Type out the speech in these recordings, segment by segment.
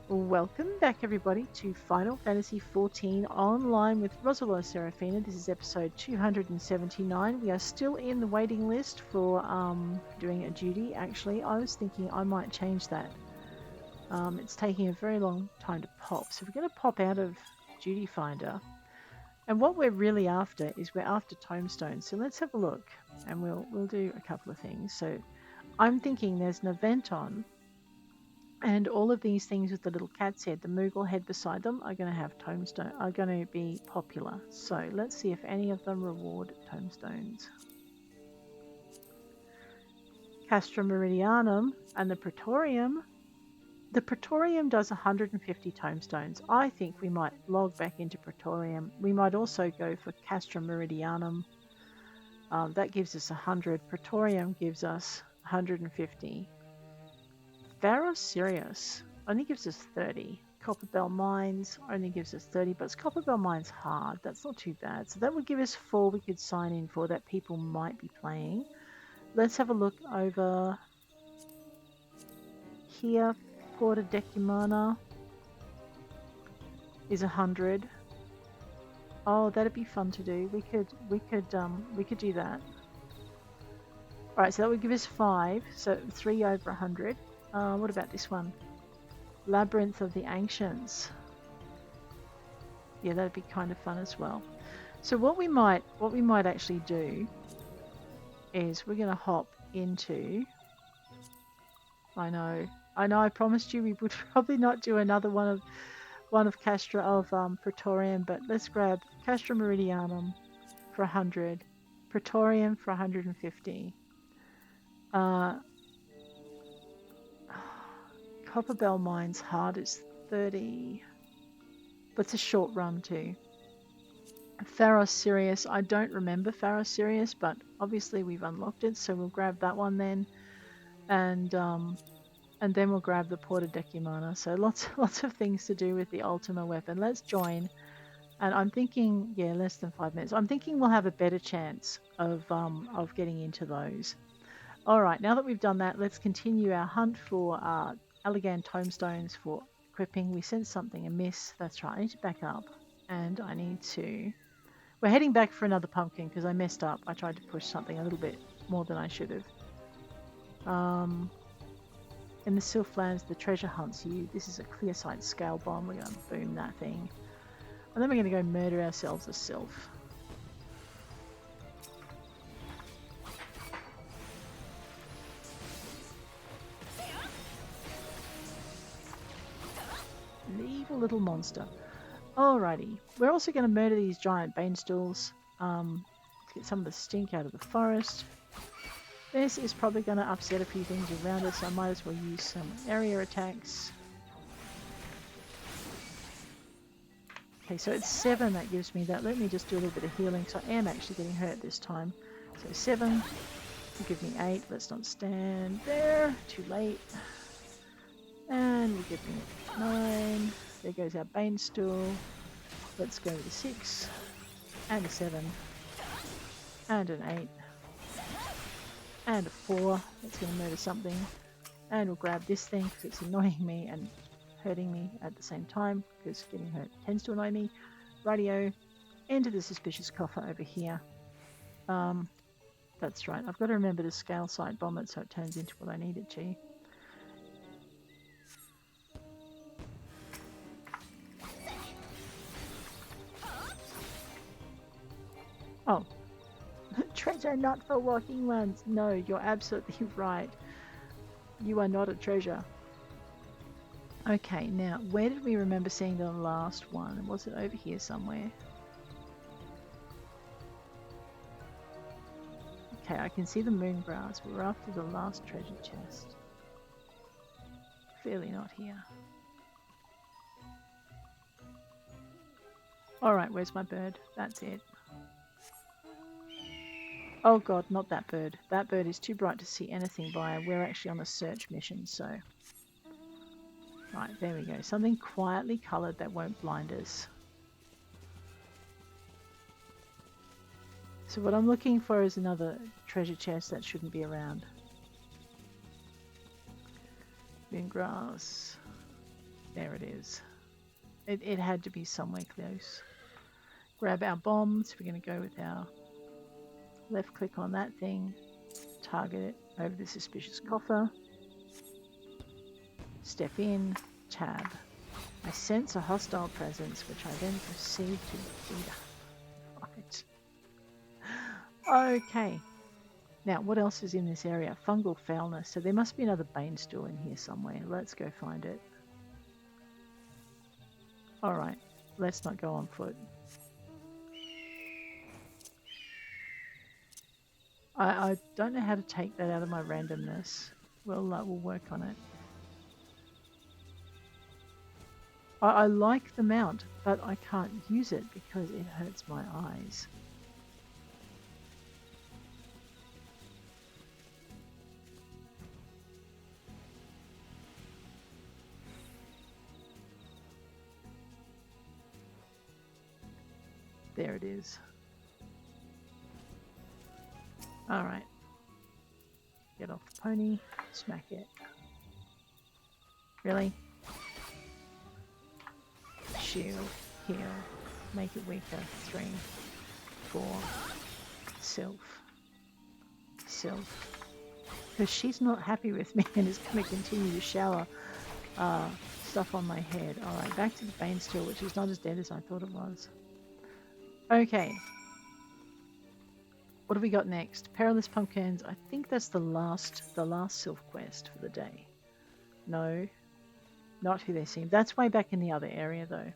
Welcome back, everybody, to Final Fantasy XIV Online with Roselore Serafina. This is episode 279. We are still in the waiting list for doing a duty. Actually, I was thinking I might change that. It's taking a very long time to pop, so we're going to pop out of Duty Finder. And what we're really after is we're after tomestones. So let's have a look, and we'll do a couple of things. So I'm thinking there's an event on. And all of these things with the little cat's head, the Moogle head beside them, are going to have tomestone, are going to be popular. So let's see if any of them reward tomestones. Castrum Meridianum and the Praetorium. The Praetorium does 150 tomestones. I think we might log back into Praetorium. We might also go for Castrum Meridianum. That gives us 100. Praetorium gives us 150. Pharos Sirius only gives us 30. Copperbell Mines only gives us 30, but Copperbell Mines hard. That's not too bad. So that would give us 4 we could sign in for that people might be playing. Let's have a look over here. Porta Decumana is 100. Oh, that'd be fun to do. We could do that. All right, so that would give us 5. So 3 over 100. What about this one? Labyrinth of the Ancients. Yeah, that'd be kind of fun as well. So what we might actually do is we're going to hop into. I know. I promised you we would probably not do another one of Castra of Praetorium, but let's grab Castra Meridianum for 100, Praetorium for 150. Copperbell Mines hard is 30. But it's a short run too. Pharos Sirius, I don't remember Pharos Sirius, but obviously we've unlocked it, so we'll grab that one then. And then we'll grab the Porta Decumana. So lots of things to do with the Ultima weapon. Let's join. And I'm thinking, yeah, less than 5 minutes. I'm thinking we'll have a better chance of getting into those. All right, now that we've done that, let's continue our hunt for Allegan tomestones for equipping. We sent something amiss. That's right. I need to back up, and I need to. We're heading back for another pumpkin because I messed up. I tried to push something a little bit more than I should have. In the Sylphlands, the treasure hunts you. This is a clear sight scale bomb. We're going to boom that thing, and then we're going to go murder ourselves a Sylph. An evil little monster. Alrighty, we're also going to murder these giant Bane stools to get some of the stink out of the forest. This is probably going to upset a few things around us, so I might as well use some area attacks. Okay, so it's 7 that gives me that. Let me just do a little bit of healing, so I am actually getting hurt this time. So 7 will give me 8. Let's not stand there. Too late. And will give me 9. There goes our Bane stool. Let's go with a 6 and a 7 and an 8 and a 4. That's going to murder something. And we'll grab this thing because it's annoying me and hurting me at the same time, because getting hurt tends to annoy me. Radio. Enter the suspicious coffer over here. That's right. I've got to remember to scale sight bomb it so it turns into what I need it to. Oh, treasure not for walking ones. No, you're absolutely right. You are not a treasure. Okay, now, where did we remember seeing the last one? Was it over here somewhere? Okay, I can see the moon grass. We're after the last treasure chest. Clearly not here. Alright, where's my bird? That's it. Oh god, not that bird. That bird is too bright to see anything by. We're actually on a search mission, so... Right, there we go. Something quietly coloured that won't blind us. So what I'm looking for is another treasure chest that shouldn't be around. Moon grass. There it is. It had to be somewhere close. Grab our bombs. We're going to go with our left click on that thing. Target it over the suspicious coffer. Step in. Tab. I sense a hostile presence, which I then proceed to beat up. Right. Okay. Now, what else is in this area? Fungal Foulness. So there must be another Bane stool in here somewhere. Let's go find it. Alright, let's not go on foot. I don't know how to take that out of my randomness. We'll work on it. I like the mount, but I can't use it because it hurts my eyes. There it is. Alright. Get off the pony. Smack it. Really? Shield. Heal. Make it weaker. 3, 4. Sylph. Sylph. Because she's not happy with me and is going to continue to shower stuff on my head. Alright, back to the Bane stool, which is not as dead as I thought it was. Okay. What have we got next? Perilous Pumpkins. I think that's the last Sylph quest for the day. No. Not who they seem. That's way back in the other area though.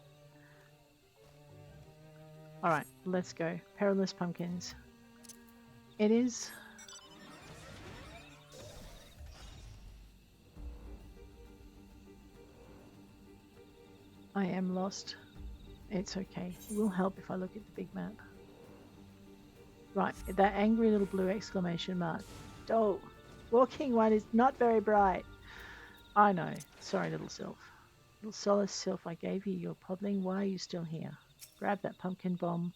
Alright, let's go. Perilous Pumpkins. It is. I am lost. It's okay. It will help if I look at the big map. Right, that angry little blue exclamation mark. Oh, walking one is not very bright. I know. Sorry, little Sylph. Little solace Sylph, I gave you your podling. Why are you still here? Grab that pumpkin bomb.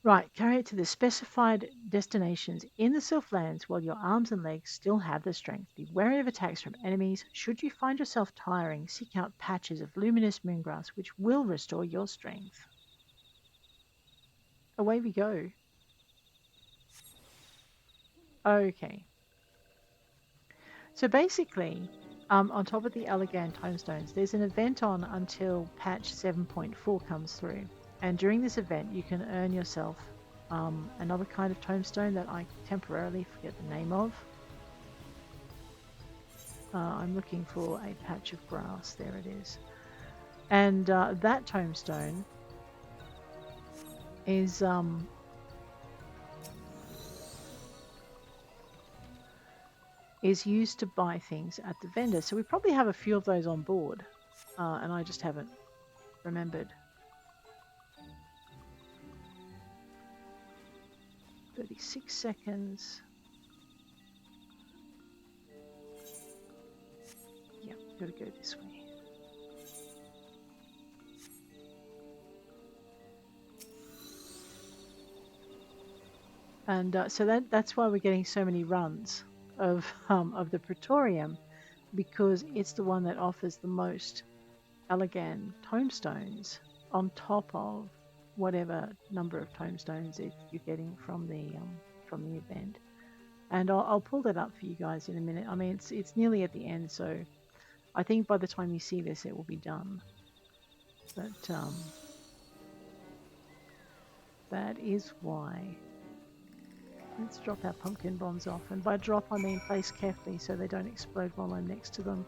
Right, carry it to the specified destinations in the Sylphlands while your arms and legs still have the strength. Be wary of attacks from enemies. Should you find yourself tiring, seek out patches of luminous moongrass which will restore your strength. Away we go. Okay. So basically, on top of the Allegan tomestones, there's an event on until patch 7.4 comes through. And during this event, you can earn yourself another kind of tomestone that I temporarily forget the name of. I'm looking for a patch of grass. There it is. And that tomestone is used to buy things at the vendor. So we probably have a few of those on board, and I just haven't remembered. 36 seconds. Yep, gotta go this way. And so that's why we're getting so many runs of the Praetorium, because it's the one that offers the most Allegan tomestones on top of whatever number of tomestones you're getting from the event. And I'll pull that up for you guys in a minute. I mean, it's nearly at the end, so I think by the time you see this, it will be done. But that is why. Let's drop our pumpkin bombs off, and by drop I mean place carefully so they don't explode while I'm next to them,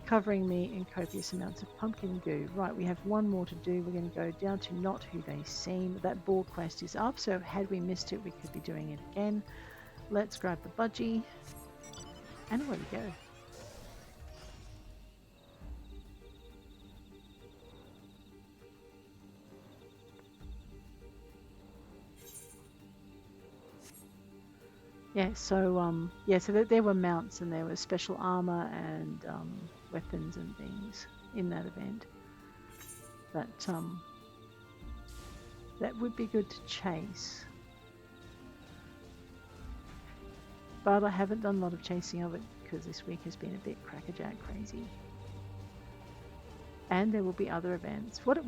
covering me in copious amounts of pumpkin goo. Right, we have one more to do. We're going to go down to Not Who They Seem. That board quest is up, so had we missed it, we could be doing it again. Let's grab the budgie, and away we go. Yeah, so there were mounts and there was special armor and weapons and things in that event. But that would be good to chase. But I haven't done a lot of chasing of it because this week has been a bit crackerjack crazy. And there will be other events. What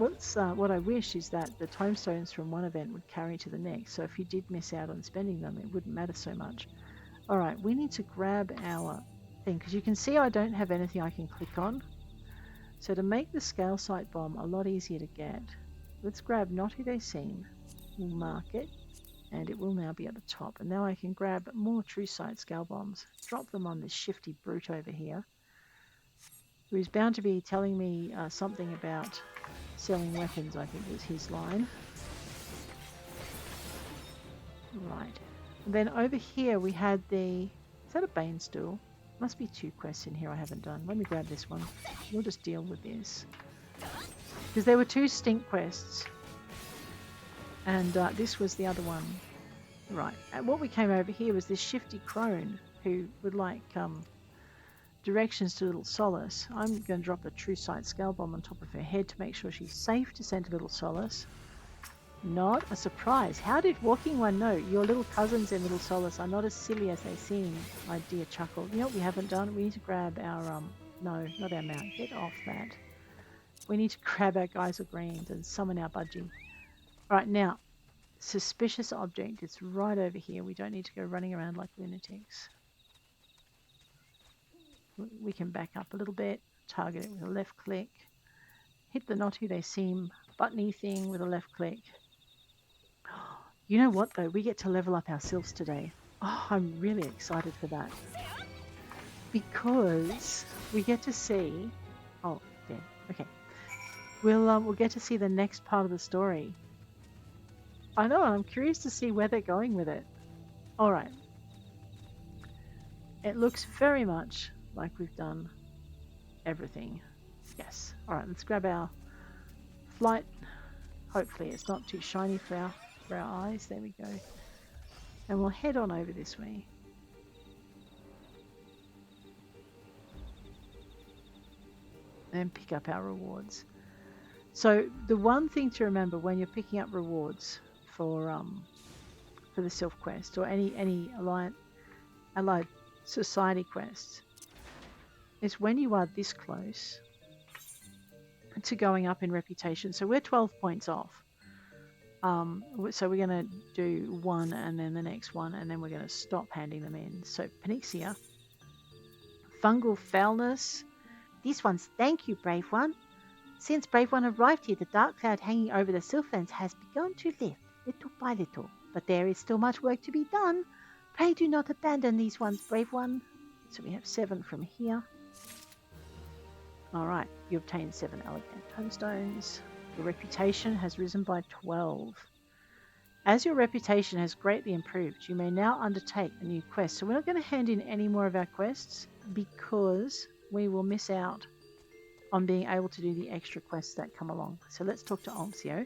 I wish is that the tomestones from one event would carry to the next. So if you did miss out on spending them, it wouldn't matter so much. All right, we need to grab our thing because you can see I don't have anything I can click on. So to make the scale sight bomb a lot easier to get, let's grab Not Who They Seem. We'll mark it, and it will now be at the top. And now I can grab more True Sight scale bombs, drop them on this shifty brute over here, who's bound to be telling me something about selling weapons, I think was his line. Right. And then over here we had the... Is that a Bane stool? Must be 2 quests in here I haven't done. Let me grab this one. We'll just deal with this. Because there were 2 stink quests. And this was the other one. Right. And what we came over here was this shifty crone who would like directions to Little Solace. I'm going to drop a True Sight scale bomb on top of her head to make sure she's safe to send to Little Solace. Not a surprise. How did Walking One know? Your little cousins in Little Solace are not as silly as they seem, my dear Chuckle. You know what we haven't done? We need to grab our, no, not our mount. Get off that. We need to grab our Geyser Greens and summon our Budgie. Alright, now, suspicious object. It's right over here. We don't need to go running around like lunatics. We can back up a little bit, target it with a left click, hit the Not Who They Seem buttony thing with a left click. You know what though, we get to level up our sylphs today. Oh, I'm really excited for that. Because we get to see... Oh, dead. Okay. We'll get to see the next part of the story. I know, I'm curious to see where they're going with it. Alright. It looks very much like we've done everything. Yes. Alright, let's grab our flight. Hopefully it's not too shiny for our eyes. There we go. And we'll head on over this way. And pick up our rewards. So the one thing to remember when you're picking up rewards for the Sylph quest or any allied society quests is when you are this close to going up in reputation. So we're 12 points off. So we're going to do one and then the next one, and then we're going to stop handing them in. So Ponnixia, Fungal Foulness. This one's thank you, Brave One. Since Brave One arrived here, the dark cloud hanging over the Sylphlands has begun to lift, little by little. But there is still much work to be done. Pray do not abandon these ones, Brave One. So we have 7 from here. Alright, you obtained 7 elegant tomestones. Your reputation has risen by 12. As your reputation has greatly improved, you may now undertake a new quest. So we're not going to hand in any more of our quests because we will miss out on being able to do the extra quests that come along. So let's talk to Moxia.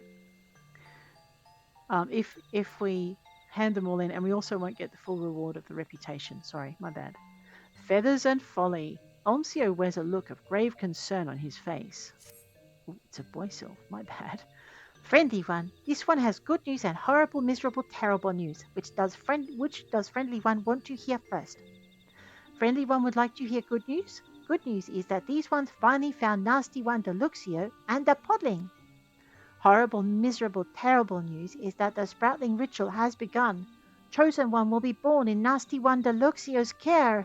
If we hand them all in, and we also won't get the full reward of the reputation. Sorry, my bad. Feathers and Folly. Omsio wears a look of grave concern on his face. Ooh, it's a boy sylph, my bad. Friendly One, this one has good news and horrible, miserable, terrible news. Which does Friendly One want to hear first? Friendly One would like to hear good news? Good news is that these ones finally found Nasty One Deluxio and the Podling. Horrible, miserable, terrible news is that the Sproutling ritual has begun. Chosen One will be born in Nasty One Deluxio's care.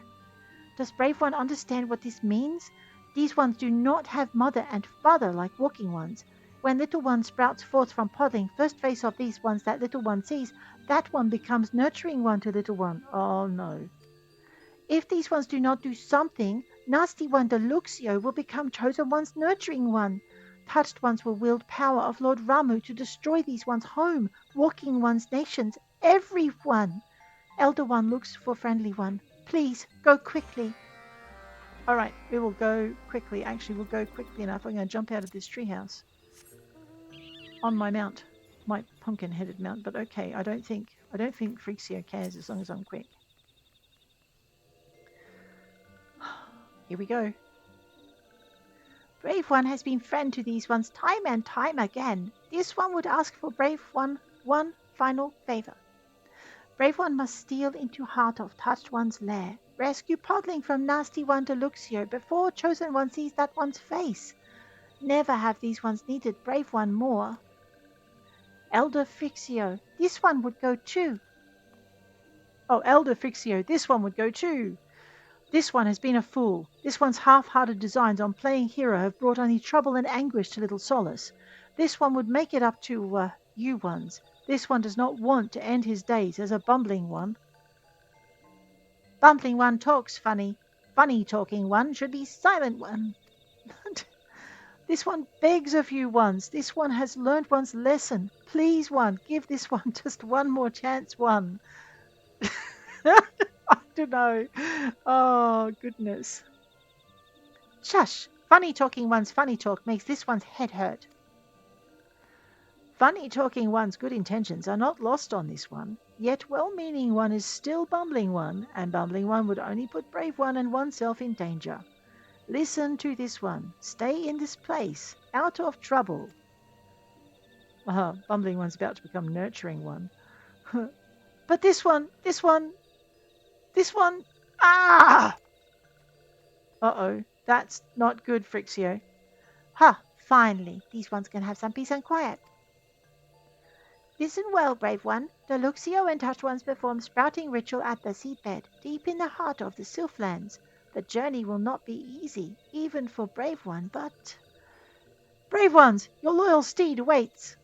Does Brave One understand what this means? These ones do not have mother and father like walking ones. When little one sprouts forth from Podling, first face of these ones that little one sees, that one becomes nurturing one to little one. Oh no. If these ones do not do something, Nasty One Deluxio will become Chosen One's nurturing one. Touched ones will wield power of Lord Ramu to destroy these ones' home, walking ones' nations, everyone. Elder One looks for Friendly One. Please, go quickly. Alright, we will go quickly. Actually, we'll go quickly enough. I'm going to jump out of this treehouse. On my mount. My pumpkin-headed mount, but okay. I don't think Frixio cares as long as I'm quick. Here we go. Brave One has been friend to these ones time and time again. This one would ask for Brave One one final favor. Brave One must steal into heart of Touched One's lair. Rescue Podling from Nasty One Deluxio before Chosen One sees that one's face. Never have these ones needed brave one more. Elder Fixio, this one would go too. Oh, Elder Fixio, this one would go too. This one has been a fool. This one's half-hearted designs on playing hero have brought only trouble and anguish to little Solace. This one would make it up to, you ones. This one does not want to end his days as a bumbling one. Bumbling one talks funny. Funny talking one should be silent one. This one begs of you ones. This one has learned one's lesson. Please, one, give this one just one more chance, one. I don't know. Oh, goodness. Shush! Funny talking one's funny talk makes this one's head hurt. Funny talking one's good intentions are not lost on this one, yet well-meaning one is still bumbling one, and bumbling one would only put brave one and oneself in danger. Listen to this one. Stay in this place, out of trouble. Bumbling one's about to become nurturing one. But this one, ah! Uh-oh, that's not good, Frixio. Ha! Finally, these ones can have some peace and quiet. Listen well, brave one. Deluxio and Touch Ones perform sprouting ritual at the seedbed, deep in the heart of the Sylphlands. The journey will not be easy, even for brave one, but... Brave ones, your loyal steed awaits.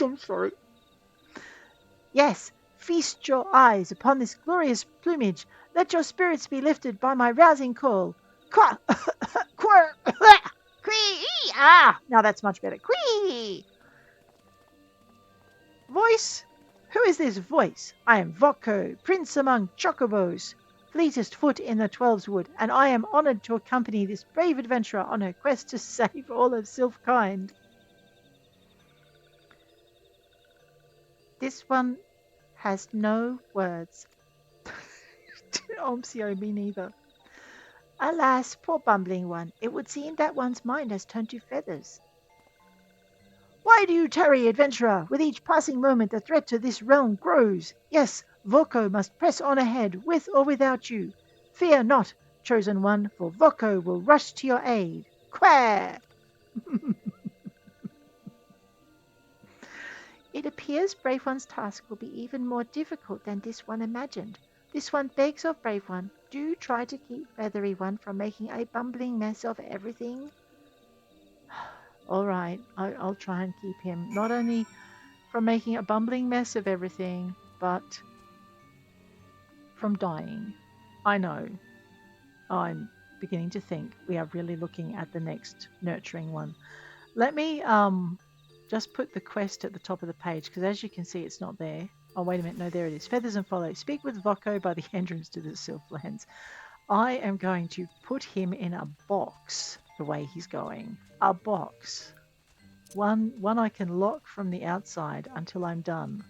I'm sorry. Yes, feast your eyes upon this glorious plumage. Let your spirits be lifted by my rousing call. Qua! Quee! Ah! Now that's much better. Quee! Voice? Who is this Voice? I am Voko, prince among chocobos, fleetest foot in the Twelveswood, and I am honoured to accompany this brave adventurer on her quest to save all of Sylph kind. This one has no words. Omsio, me neither. Alas, poor bumbling one, it would seem that one's mind has turned to feathers. Why do you tarry, adventurer? With each passing moment the threat to this realm grows. Yes, Voko must press on ahead, with or without you. Fear not, chosen one, for Voko will rush to your aid. Quair! It appears brave one's task will be even more difficult than this one imagined. This one begs of brave one, do try to keep feathery one from making a bumbling mess of everything. All right, I'll try and keep him not only from making a bumbling mess of everything, but from dying. I know. I'm beginning to think we are really looking at the next nurturing one. Let me just put the quest at the top of the page, because as you can see, it's not there. Oh, wait a minute. No, there it is. Feathers and Follow. Speak with Voko by the entrance to the Sylphlands. I am going to put him in a box the way he's going. A box. One I can lock from the outside until I'm done.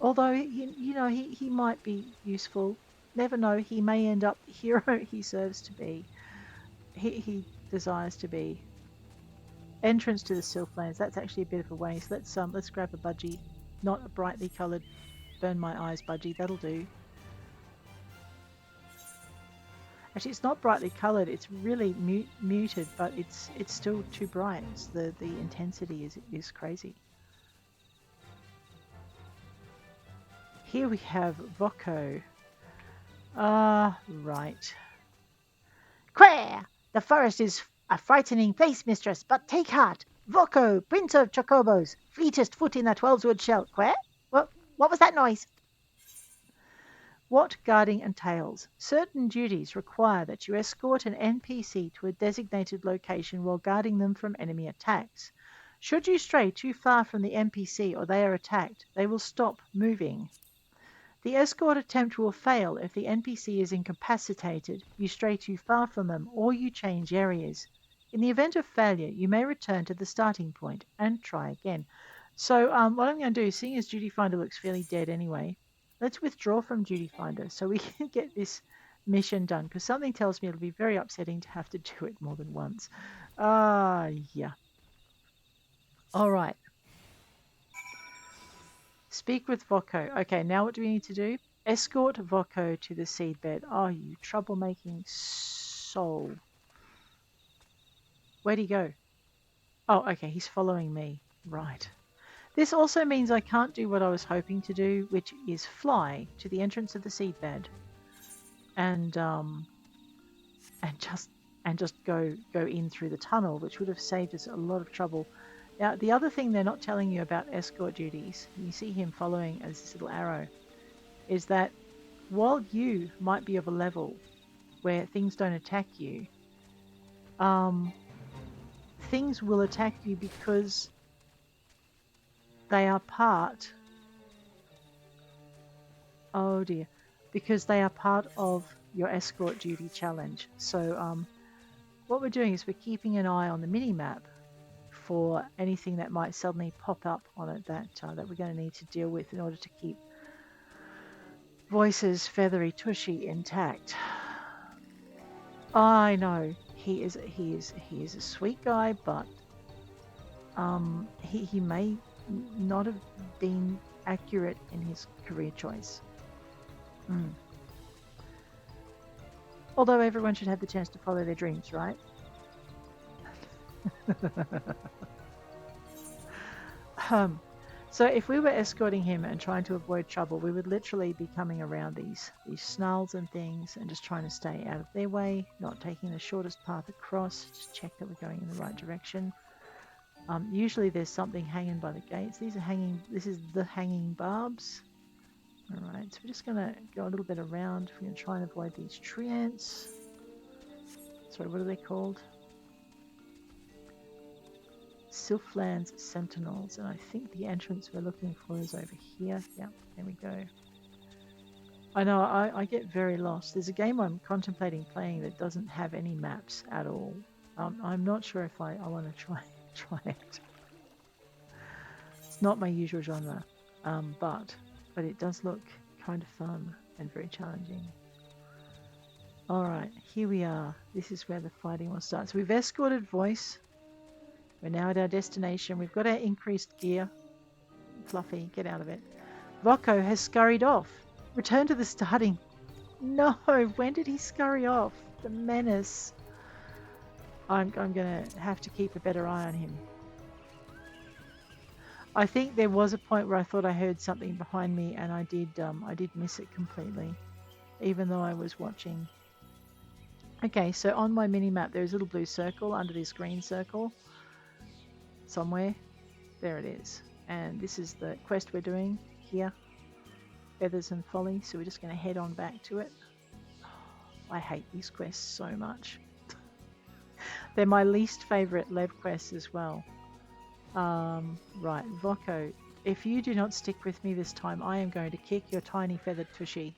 Although, he might be useful. Never know. He may end up the hero he serves to be. He desires to be. Entrance to the Sylphlands. That's actually a bit of a waste. Let's grab a budgie. Not a brightly coloured burn my eyes budgie. That'll do. Actually, it's not brightly coloured. It's really muted, but it's still too bright. The intensity is crazy. Here we have Voko. Right. Quair! The forest is a frightening place, mistress, but take heart. Voko, prince of chocobos, fleetest foot in the Twelveswood shell. Quair? What was that noise? What guarding entails? Certain duties require that you escort an NPC to a designated location while guarding them from enemy attacks. Should you stray too far from the NPC or they are attacked, they will stop moving. The escort attempt will fail if the NPC is incapacitated, you stray too far from them, or you change areas. In the event of failure, you may return to the starting point and try again. So what I'm going to do, seeing as Duty Finder looks fairly dead anyway, let's withdraw from Duty Finder so we can get this mission done, because something tells me it'll be very upsetting to have to do it more than once. Yeah. All right. Speak with Voko. Okay, now what do we need to do? Escort Voko to the seedbed. Oh, you troublemaking soul. Where'd he go? Oh, okay, he's following me. Right. This also means I can't do what I was hoping to do, which is fly to the entrance of the seedbed and just go in through the tunnel, which would have saved us a lot of trouble. Now, the other thing they're not telling you about escort duties, you see him following as this little arrow, is that while you might be of a level where things don't attack you, things will attack you because they are part. Oh dear, because they are part of your escort duty challenge. So what we're doing is we're keeping an eye on the mini map for anything that might suddenly pop up on it that we're going to need to deal with in order to keep Voice's feathery tushy intact. I know he is a sweet guy, but he may not have been accurate in his career choice. Although everyone should have the chance to follow their dreams, right? So if we were escorting him and trying to avoid trouble, we would literally be coming around these snarls and things and just trying to stay out of their way, not taking the shortest path across. Just check that we're going in the right direction. Usually there's something hanging by the gates. These are hanging. This is the hanging barbs. All right, so we're just going to go a little bit around. We're going to try and avoid these tree ants. Sorry, what are they called? Sylphlands sentinels, and I think the entrance we're looking for is over here. Yeah, there we go. I know, I get very lost. There's a game I'm contemplating playing that doesn't have any maps at all. I'm not sure if I want to try it. It's not my usual genre, but it does look kind of fun and very challenging. Alright, here we are. This is where the fighting will start. So we've escorted Voice. We're now at our destination. We've got our increased gear. Fluffy, get out of it. Voko has scurried off. Return to the starting. No, when did he scurry off? The menace. I'm going to have to keep a better eye on him. I think there was a point where I thought I heard something behind me, and I did miss it completely, even though I was watching. Okay, so on my mini map there's a little blue circle under this green circle. Somewhere. There it is. And this is the quest we're doing here. Feathers and Folly. So we're just going to head on back to it. I hate these quests so much. They're my least favourite Lev quests as well. Right, Voko. If you do not stick with me this time, I am going to kick your tiny feathered tushy.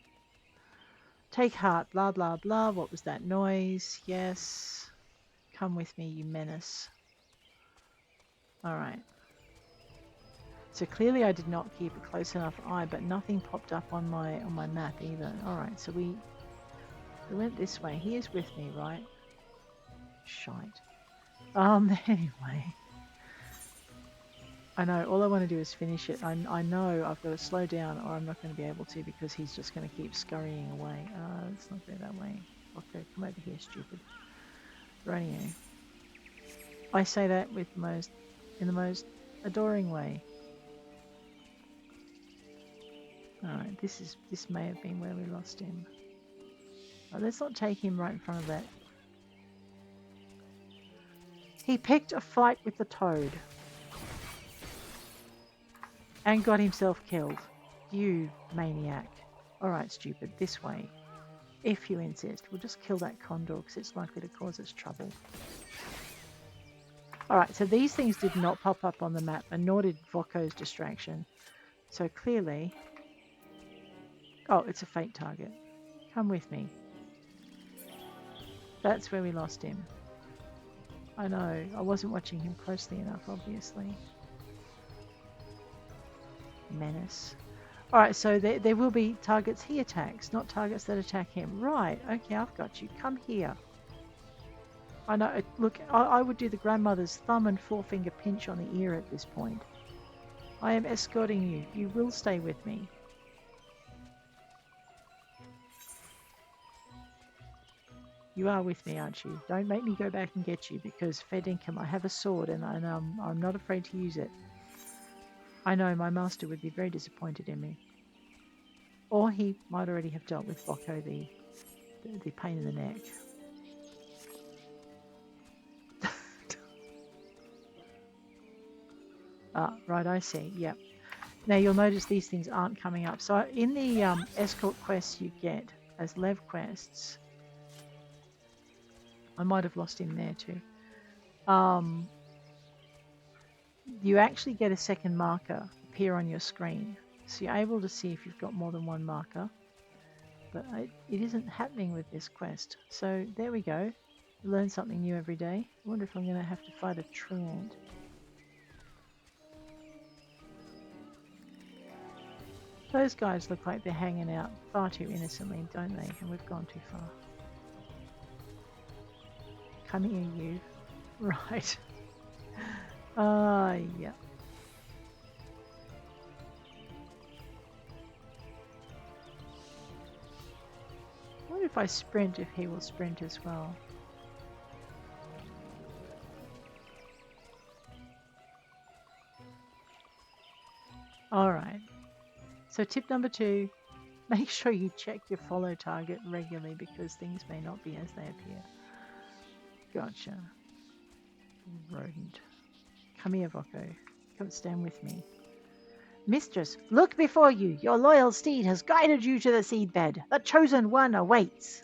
Take heart, blah blah blah. What was that noise? Yes. Come with me, you menace. Alright. So clearly I did not keep a close enough eye, but nothing popped up on my map either. Alright, so we went this way. He is with me, right? Shite. Anyway. I know, all I want to do is finish it. I know I've got to slow down or I'm not going to be able to because he's just going to keep scurrying away. Let's not go that way. Okay, come over here, stupid. Radio. I say that with in the most adoring way. Alright, this may have been where we lost him. Right, let's not take him right in front of that. He picked a fight with the toad. And got himself killed. You maniac. Alright, stupid, this way. If you insist. We'll just kill that condor because it's likely to cause us trouble. Alright, so these things did not pop up on the map, and nor did Voko's distraction. So clearly... Oh, it's a fate target. Come with me. That's where we lost him. I know, I wasn't watching him closely enough, obviously. Menace. Alright, so there will be targets he attacks, not targets that attack him. Right, okay, I've got you. Come here. I know, look, I would do the grandmother's thumb and forefinger pinch on the ear at this point. I am escorting you. You will stay with me. You are with me, aren't you? Don't make me go back and get you, because fair dinkum, I have a sword and I'm not afraid to use it. I know my master would be very disappointed in me. Or he might already have dealt with Bocco, the pain in the neck. Right, I see. Yep. Now you'll notice these things aren't coming up. So in the escort quests you get as Lev quests, I might have lost him there too. You actually get a second marker appear on your screen. So you're able to see if you've got more than one marker. But it isn't happening with this quest. So there we go. Learn something new every day. I wonder if I'm going to have to fight a treant. Those guys look like they're hanging out far too innocently, don't they? And we've gone too far. Come here, you. Right. Yeah. I wonder if I sprint, if he will sprint as well. Alright. So tip number 2, make sure you check your follow target regularly because things may not be as they appear. Gotcha. Rodent. Come here, Vocco. Come stand with me. Mistress, look before you. Your loyal steed has guided you to the seedbed. The chosen one awaits.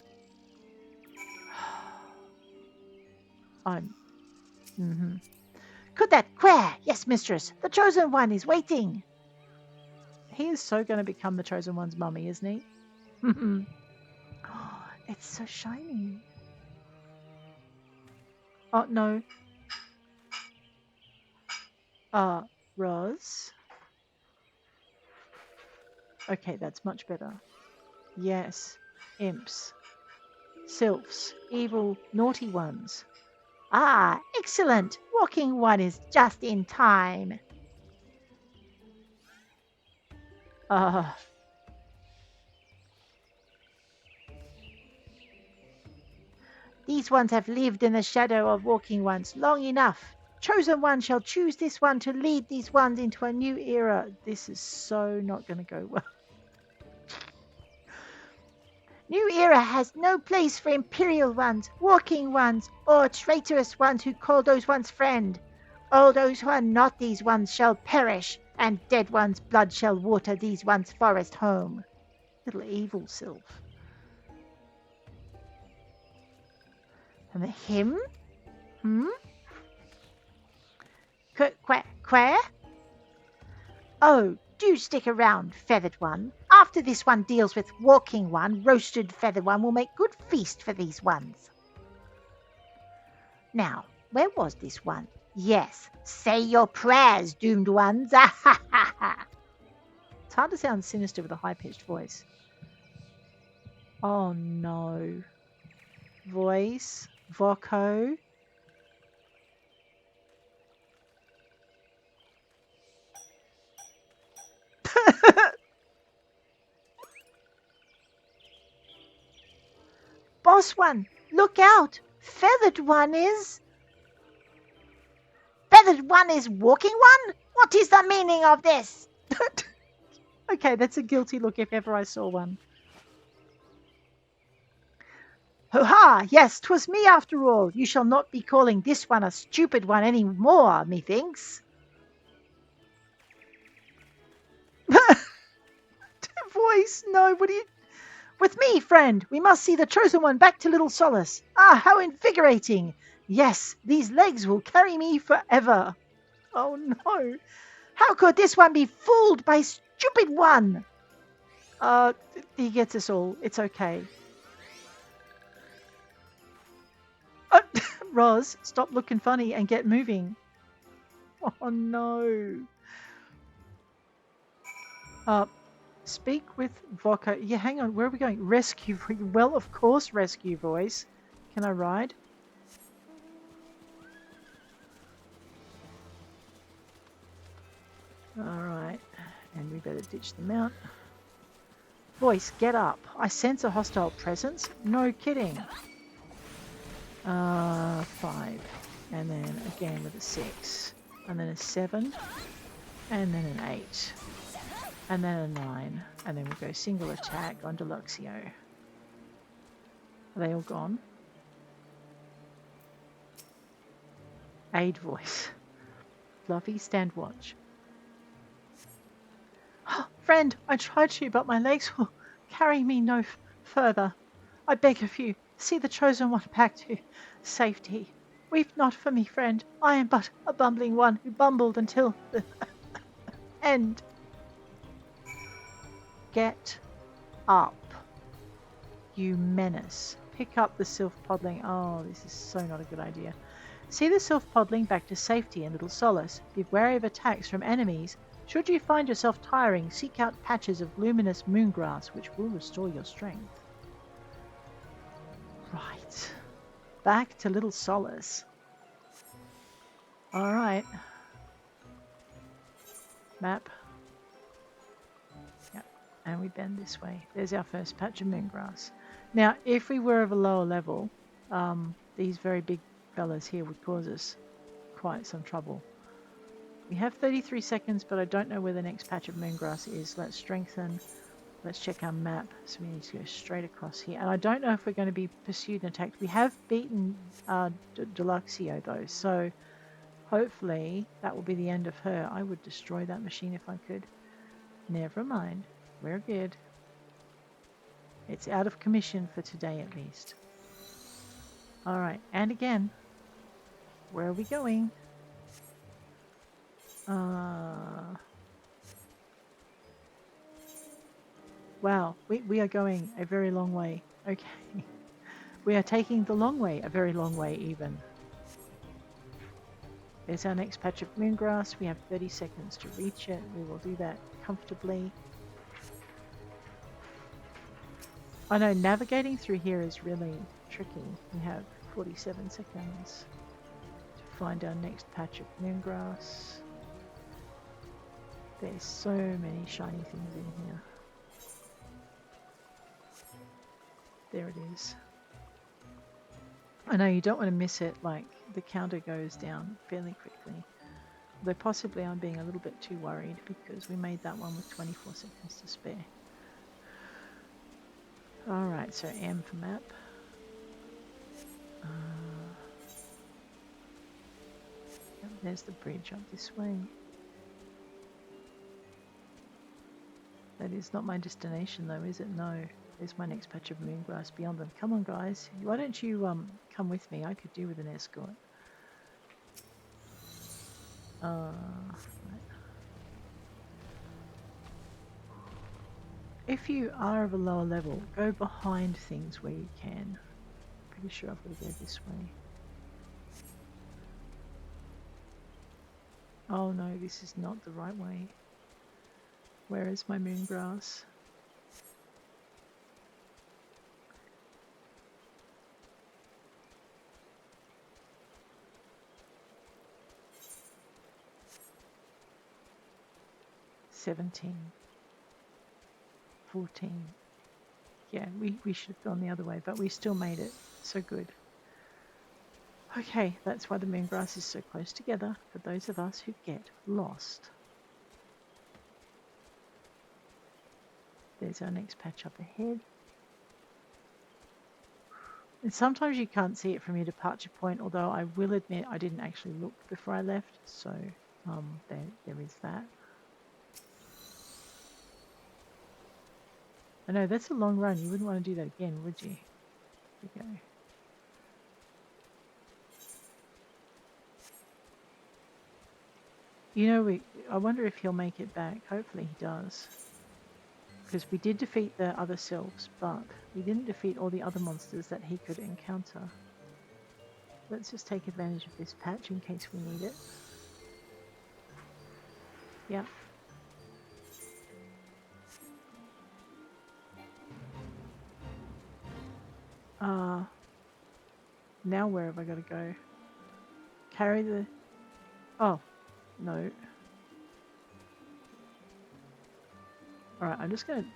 Could that queer? Yes, mistress. The chosen one is waiting. He is so going to become the chosen one's mummy, isn't he? It's so shiny. Oh, no. Ros. Okay, that's much better. Yes. Imps. Sylphs. Evil, naughty ones. Ah, excellent. Walking one is just in time. These ones have lived in the shadow of walking ones long enough. Chosen one shall choose this one to lead these ones into a new era. This is so not going to go well. New era has no place for imperial ones, walking ones, or traitorous ones who call those ones friend. All those who are not these ones shall perish, and dead ones' blood shall water these ones' forest home. Little evil Sylph. And him? Quare? Oh, do stick around, feathered one. After this one deals with walking one, roasted feathered one will make good feast for these ones. Now, where was this one? Yes, say your prayers, doomed ones. It's hard to sound sinister with a high-pitched voice. Oh no. Voice, Vocco. Boss one, look out! Feathered one is walking one? What is the meaning of this? Okay, that's a guilty look if ever I saw one. Ho-ha! Yes, 'twas me after all. You shall not be calling this one a stupid one any more, methinks. Voice, no, what are you... With me, friend, we must see the chosen one back to Little Solace. Ah, how invigorating! Yes, these legs will carry me forever. Oh no! How could this one be fooled by stupid one? He gets us all. It's okay. Ros, stop looking funny and get moving. Oh no. Speak with Vocco. Yeah, hang on. Where are we going? Rescue. Well, of course, rescue voice. Can I ride? Alright. And we better ditch the mount. Voice, get up. I sense a hostile presence. No kidding. 5. And then again with a 6. And then a 7. And then an 8. And then a 9. And then we'll go single attack on Deluxio. Are they all gone? Aid voice. Fluffy, stand watch. Friend, I tried to, but my legs will carry me no further. I beg of you, see the chosen one back to safety. Weep not for me, friend. I am but a bumbling one who bumbled until the end. Get up, you menace. Pick up the sylph podling. Oh, this is so not a good idea. See the sylph podling back to safety and little solace. Be wary of attacks from enemies. Should you find yourself tiring, seek out patches of luminous moongrass, which will restore your strength. Right. Back to little solace. Alright. Map. Yep. And we bend this way. There's our first patch of moongrass. Now, if we were of a lower level, these very big fellas here would cause us quite some trouble. We have 33 seconds, but I don't know where the next patch of moongrass is. Let's strengthen. Let's check our map. So we need to go straight across here. And I don't know if we're going to be pursued and attacked. We have beaten Deluxio though, so hopefully that will be the end of her. I would destroy that machine if I could. Never mind. We're good. It's out of commission for today at least. Alright, and again. Where are we going? Wow, we are going a very long way. Okay. We are taking the long way, a very long way even. There's our next patch of moongrass. We have 30 seconds to reach it. We will do that comfortably. I know navigating through here is really tricky. We have 47 seconds to find our next patch of moongrass. There's so many shiny things in here. There it is. I know you don't want to miss it, like the counter goes down fairly quickly. Though possibly I'm being a little bit too worried because we made that one with 24 seconds to spare. Alright, so M for map. There's the bridge up this way. That is not my destination though, is it? No. There's my next patch of moongrass beyond them. Come on guys, why don't you come with me? I could do with an escort. Right. If you are of a lower level, go behind things where you can. Pretty sure I've got to go this way. Oh no, this is not the right way. Where is my moongrass? $17. $14. Yeah, we should have gone the other way, but we still made it. So good. Okay, that's why the moongrass is so close together for those of us who get lost. There's our next patch up ahead. And sometimes you can't see it from your departure point, although I will admit I didn't actually look before I left, so there is that. I know, that's a long run. You wouldn't want to do that again, would you? Here we go. You know, I wonder if he'll make it back. Hopefully he does. Because we did defeat the other sylphs, but we didn't defeat all the other monsters that he could encounter. Let's just take advantage of this patch in case we need it. Yep. Now where have I got to go? Carry the... Oh, no. Alright, I'm just going to...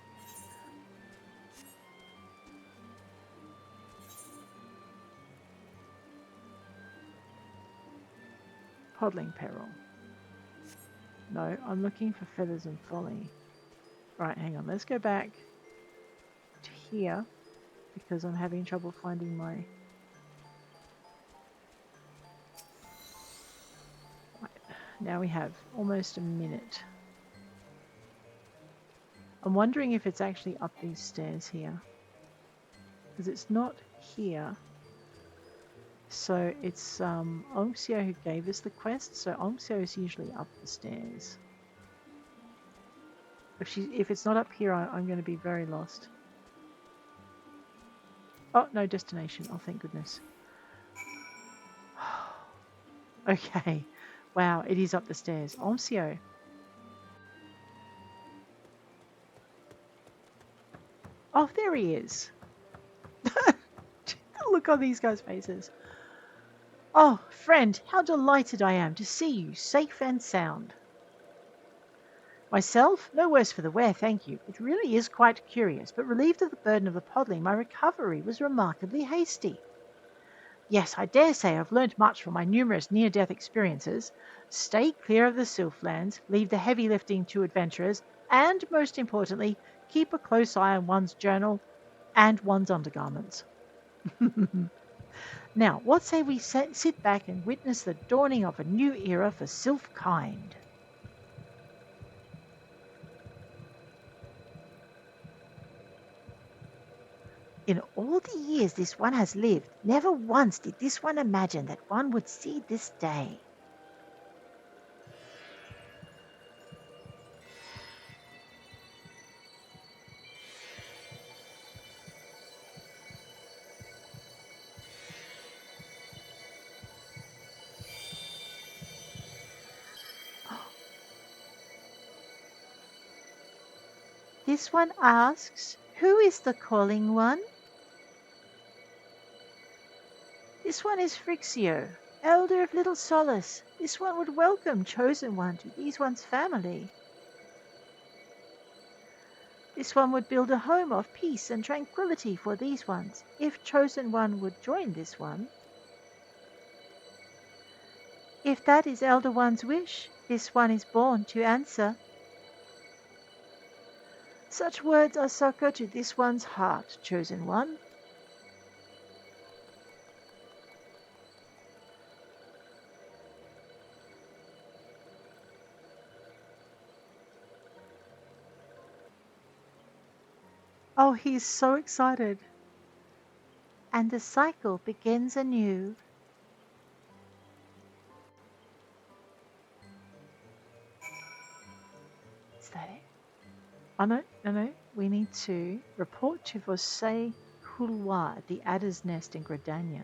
Podling Peril. No, I'm looking for Feathers and Folly. Right, hang on. Let's go back to here because I'm having trouble finding my... Right, now we have almost a minute. I'm wondering if it's actually up these stairs here. Because it's not here. So it's Moxia who gave us the quest. So Moxia is usually up the stairs. If it's not up here, I'm going to be very lost. Oh, no destination. Oh, thank goodness. Okay. Wow, it is up the stairs. Moxia. Oh, there he is. Look on these guys' faces. Oh, friend, how delighted I am to see you safe and sound. Myself, no worse for the wear, thank you. It really is quite curious, but relieved of the burden of the podling, my recovery was remarkably hasty. Yes, I dare say I've learnt much from my numerous near-death experiences. Stay clear of the Sylphlands, leave the heavy lifting to adventurers, and, most importantly, keep a close eye on one's journal and one's undergarments. Now, what say we sit back and witness the dawning of a new era for sylph kind? In all the years this one has lived, never once did this one imagine that one would see this day. This one asks, who is the calling one? This one is Frixio, elder of Little Solace. This one would welcome Chosen One to these one's family. This one would build a home of peace and tranquility for these ones, if Chosen One would join this one. If that is Elder One's wish, this one is born to answer. Such words are succor to this one's heart, Chosen One. Oh, he's so excited. And the cycle begins anew. Is that it? Oh, no. We need to report to Voyce Couloir, the Adder's Nest in Gridania.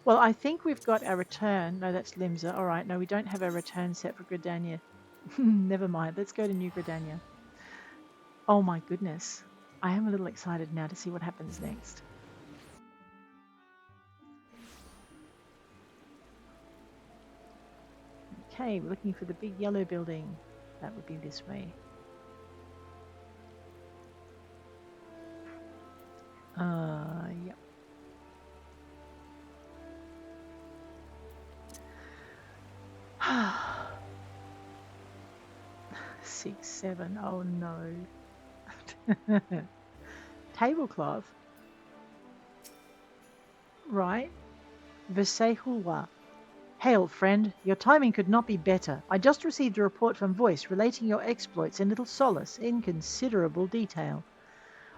Well, I think we've got our return. No, that's Limsa. All right, no, we don't have our return set for Gridania. Never mind. Let's go to New Gridania. Oh, my goodness. I am a little excited now to see what happens next. Okay, we're looking for the big yellow building. That would be this way. Yep. Six, 7. Oh no. Tablecloth. Right. Versehulwa. Hail, friend. Your timing could not be better. I just received a report from Voyce relating your exploits in Little Solace in considerable detail.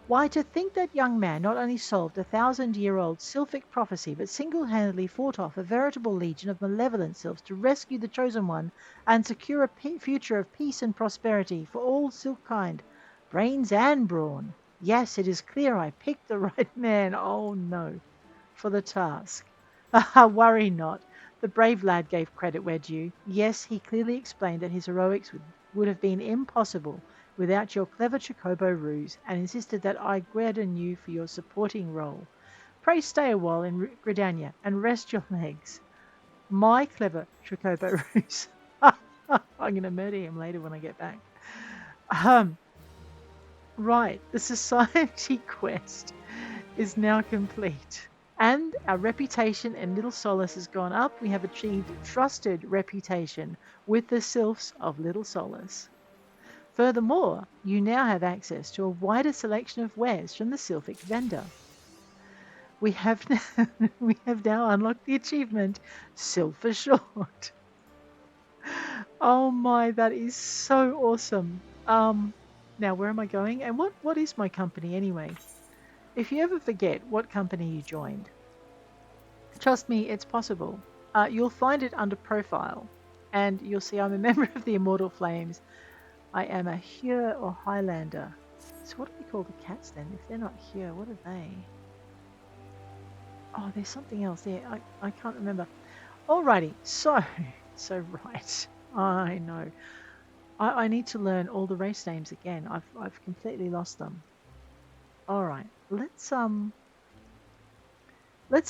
Why, to think that young man not only solved a 1,000-year-old sylphic prophecy, but single-handedly fought off a veritable legion of malevolent sylphs to rescue the Chosen One and secure a future of peace and prosperity for all sylph kind, brains and brawn. Yes, it is clear I picked the right man, oh no, for the task. Worry not. The brave lad gave credit where due. Yes, he clearly explained that his heroics would have been impossible without your clever Chocobo ruse, and insisted that I guerdon you for your supporting role. Pray stay a while in Gridania and rest your legs. My clever Chocobo ruse. I'm going to murder him later when I get back. Right, the society quest is now complete. And our reputation in Little Solace has gone up. We have achieved trusted reputation with the sylphs of Little Solace. Furthermore, you now have access to a wider selection of wares from the sylphic vendor. We have now unlocked the achievement Sylph Assured. Oh my, that is so awesome. Now where am I going? And what is my company anyway? If you ever forget what company you joined, trust me, it's possible. You'll find it under profile, and you'll see I'm a member of the Immortal Flames. I am a Hyur or Highlander. So what do we call the cats then? If they're not Hyur, what are they? Oh, there's something else there. I can't remember. Alrighty, so right. I know. I need to learn all the race names again. I've completely lost them. Alright, let's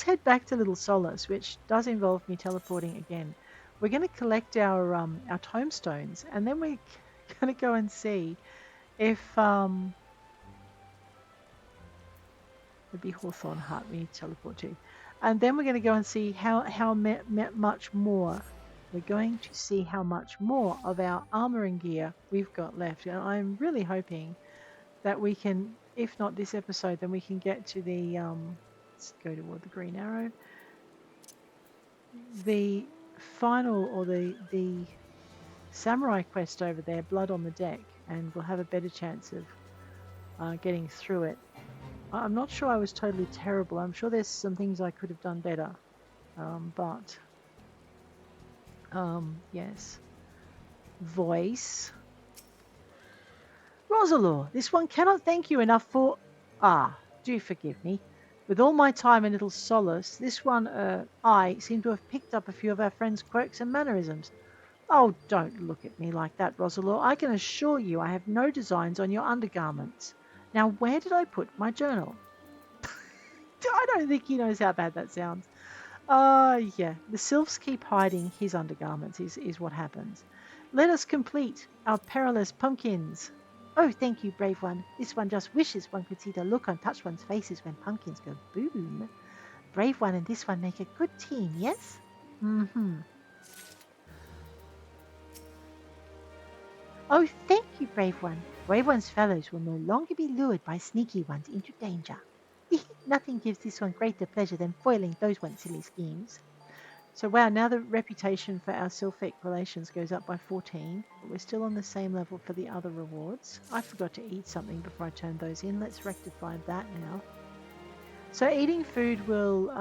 head back to Little Solace, which does involve me teleporting again. We're going to collect our tomestones, and then we're going to go and see if it'd be Hawthorne Heart we need to teleport to, and then we're going to go and see how much more. We're going to see how much more of our armor and gear we've got left, and I'm really hoping that we can, if not this episode, then we can get to the let's go toward the green arrow, the final, or the samurai quest over there, Blood on the Deck, and we'll have a better chance of getting through it. I'm not sure I was totally terrible. I'm sure there's some things I could have done better, but yes. Voice. Roselore, this one cannot thank you enough for... do forgive me. With all my time in Little Solace, this one, I seem to have picked up a few of our friends' quirks and mannerisms. Oh, don't look at me like that, Roselore. I can assure you I have no designs on your undergarments. Now, where did I put my journal? I don't think he knows how bad that sounds. Yeah, the sylphs keep hiding his undergarments is what happens. Let us complete our Perilous Pumpkins. Oh, thank you, brave one. This one just wishes one could see the look on touched one's faces when pumpkins go boom. Brave one and this one make a good team, yes? Mm-hmm. Oh, thank you, brave one. Brave one's fellows will no longer be lured by sneaky ones into danger. Nothing gives this one greater pleasure than foiling those one's silly schemes. So wow, now the reputation for our sylphic relations goes up by 14, but we're still on the same level for the other rewards. I forgot to eat something before I turned those in. Let's rectify that now. So eating food will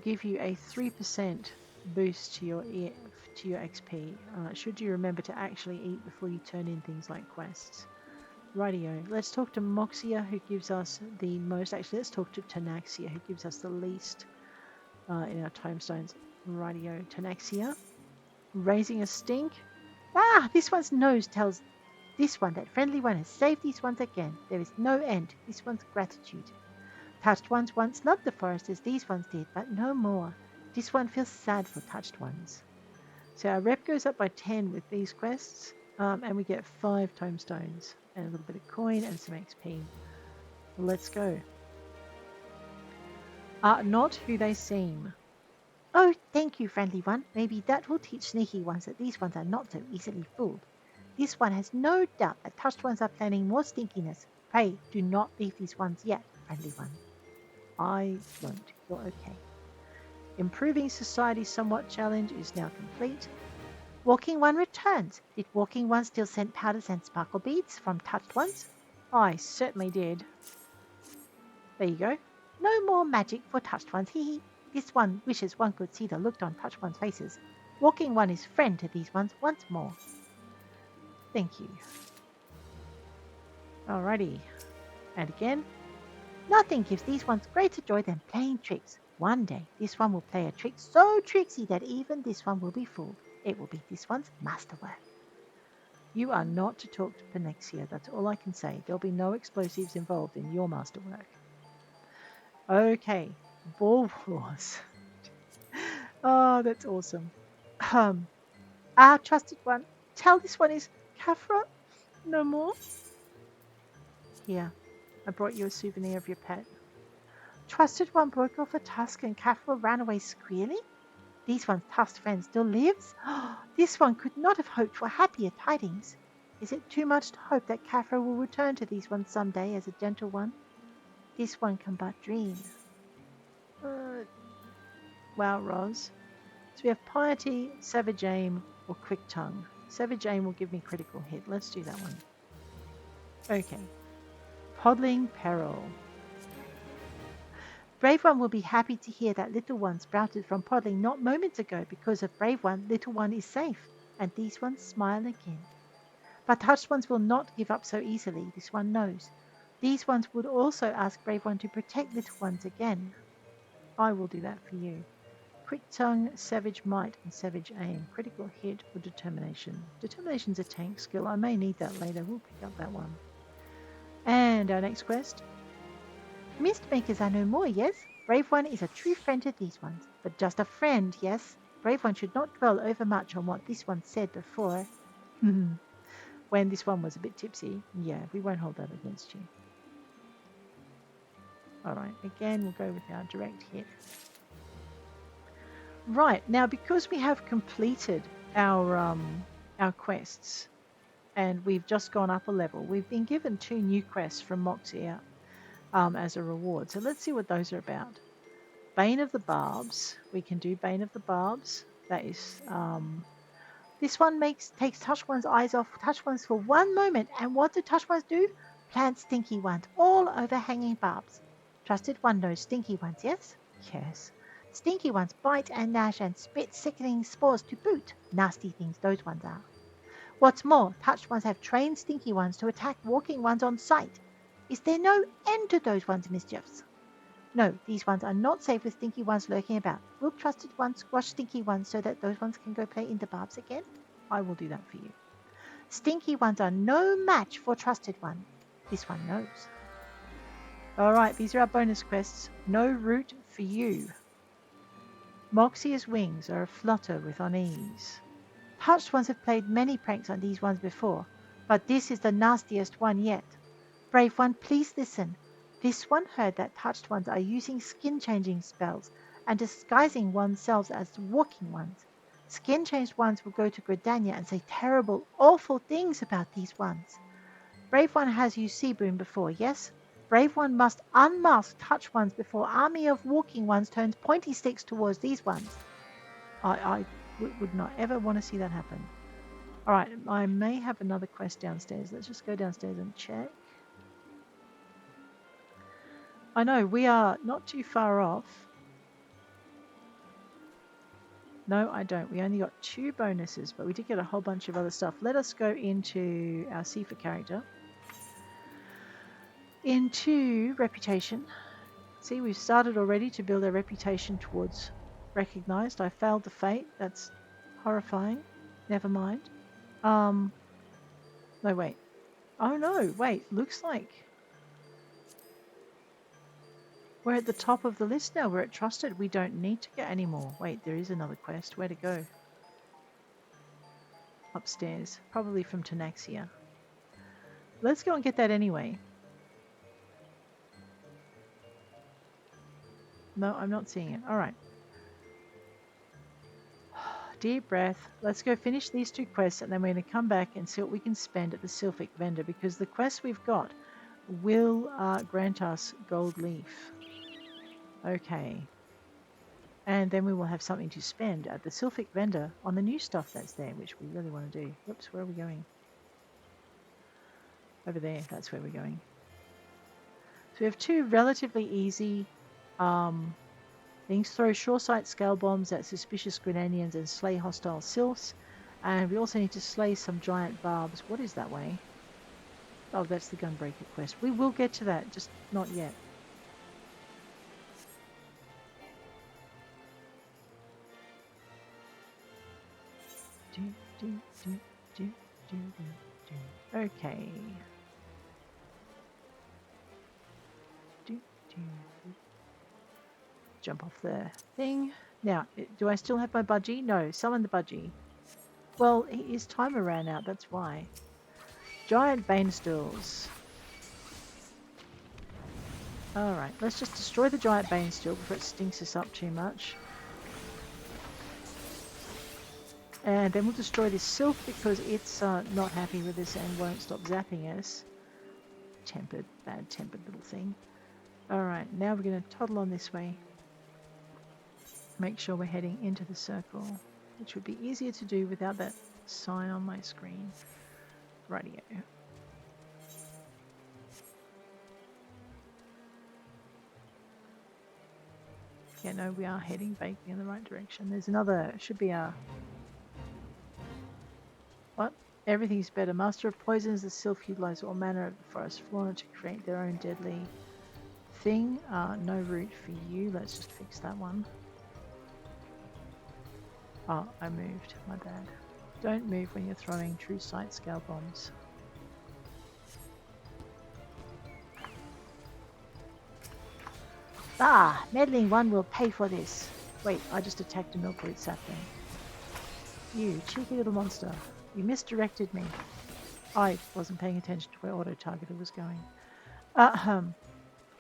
give you a 3% boost to your XP. Should you remember to actually eat before you turn in things like quests. Rightio, let's talk to Moxia, who gives us the most. Actually, let's talk to Tonaxia, who gives us the least in our tomestones. Rightio, Tonaxia. Raising a stink. This one's nose tells this one that friendly one has saved these ones again. There is no end to this one's gratitude. Touched ones once loved the forest as these ones did, but no more. This one feels sad for touched ones. So our rep goes up by 10 with these quests, and we get 5 tomestones and a little bit of coin and some XP. Let's go. Not who they seem. Oh, thank you, friendly one. Maybe that will teach sneaky ones that these ones are not so easily fooled. This one has no doubt that touched ones are planning more stinkiness. Pray, do not leave these ones yet, friendly one. I won't. You're okay. Improving Society Somewhat challenge is now complete. Walking one returns. Did walking one still send powders and sparkle beads from touched ones? I certainly did. There you go. No more magic for touched ones, hee hee. This one wishes one could see the look on touched one's faces. Walking one is friend to these ones once more. Thank you. Alrighty. And again. Nothing gives these ones greater joy than playing tricks. One day, this one will play a trick so tricksy that even this one will be fooled. It will be this one's masterwork. You are not to talk to Ponnixia. That's all I can say. There'll be no explosives involved in your masterwork. Okay. Ball Wars. Oh, that's awesome. Our trusted one. Tell this one is Kafra. No more. Here. I brought you a souvenir of your pet. Trusted one broke off a tusk and Catherine ran away squealing? These one's tusked friend still lives? This one could not have hoped for happier tidings. Is it too much to hope that Catherine will return to these ones someday as a gentle one? This one can but dream. Wow, Ros. So we have Piety, Savage Aim, or Quick Tongue. Savage Aim will give me critical hit. Let's do that one. Okay. Podling Peril. Brave One will be happy to hear that Little One sprouted from Podling not moments ago. Because of Brave One, Little One is safe, and these ones smile again. But Touched Ones will not give up so easily, this one knows. These ones would also ask Brave One to protect Little Ones again. I will do that for you. Quick Tongue, Savage Might, and Savage Aim. Critical hit or Determination. Determination's a tank skill. I may need that later. We'll pick up that one. And our next quest. Mist makers are no more, yes? Brave One is a true friend to these ones. But just a friend, yes? Brave One should not dwell overmuch on what this one said before. When this one was a bit tipsy. Yeah, we won't hold that against you. Alright, again we'll go with our direct hit. Right, now because we have completed our quests and we've just gone up a level, we've been given 2 new quests from Moxia as a reward. So let's see what those are about. Bane of the Barbs. We can do Bane of the Barbs. That is this one takes Touched One's eyes off Touched Ones for one moment, and what do Touched Ones do? Plant Stinky Ones all over hanging barbs. Trusted One knows Stinky Ones, yes? Yes. Stinky Ones bite and gnash and spit sickening spores to boot. Nasty things those ones are. What's more, Touched Ones have trained Stinky Ones to attack walking ones on sight. Is there no end to those ones' mischiefs? No, these ones are not safe with Stinky Ones lurking about. Will Trusted Ones squash Stinky Ones so that those ones can go play in the barbs again? I will do that for you. Stinky Ones are no match for Trusted One. This one knows. Alright, these are our bonus quests. No route for you. Moxia's wings are aflutter with unease. Touched Ones have played many pranks on these ones before, but this is the nastiest one yet. Brave One, please listen. This one heard that Touched Ones are using skin-changing spells and disguising oneself as walking ones. Skin-changed ones will go to Gridania and say terrible, awful things about these ones. Brave One has used Seaboom before, yes? Brave One must unmask Touched Ones before army of walking ones turns pointy sticks towards these ones. I would not ever want to see that happen. Alright, I may have another quest downstairs. Let's just go downstairs and check. I know, we are not too far off. No, I don't. We only got 2 bonuses, but we did get a whole bunch of other stuff. Let us go into our Sylph character. Into reputation. See, we've started already to build our reputation towards recognized. I failed the fate. That's horrifying. Never mind. No, wait. Oh no, wait. Looks like we're at the top of the list now. We're at trusted. We don't need to get any more. Wait, there is another quest. Where to go? Upstairs. Probably from Tonaxia. Let's go and get that anyway. No, I'm not seeing it. Alright. Deep breath. Let's go finish these 2 quests and then we're going to come back and see what we can spend at the Sylphic vendor because the quests we've got will grant us gold leaf. Okay. And then we will have something to spend at the Sylphic vendor on the new stuff that's there, which we really want to do. Whoops, where are we going? Over there, that's where we're going. So we have 2 relatively easy things. Throw shoresight scale bombs at suspicious Grenadians and slay hostile sylphs. And we also need to slay some giant barbs. What is that way? Oh, that's the Gunbreaker quest. We will get to that, just not yet. Okay. Jump off the thing. Now, do I still have my budgie? No, summon the budgie. Well, his timer ran out, that's why. Giant Bane stools. Alright, let's just destroy the giant Bane still before it stinks us up too much. And then we'll destroy this Sylph because it's not happy with us and won't stop zapping us. Bad-tempered little thing. Alright, now we're going to toddle on this way. Make sure we're heading into the circle, which would be easier to do without that sign on my screen. Rightio. Yeah, no, we are heading vaguely in the right direction. There's another, should be a... What? Everything's better. Master of Poisons, the Sylph utilize all manner of the forest fauna to create their own deadly thing. No root for you. Let's just fix that one. Oh, I moved. My bad. Don't move when you're throwing true sight scale bombs. Ah, meddling one will pay for this. Wait, I just attacked a milkroot sapling. You cheeky little monster. You misdirected me. I wasn't paying attention to where auto-targeter was going.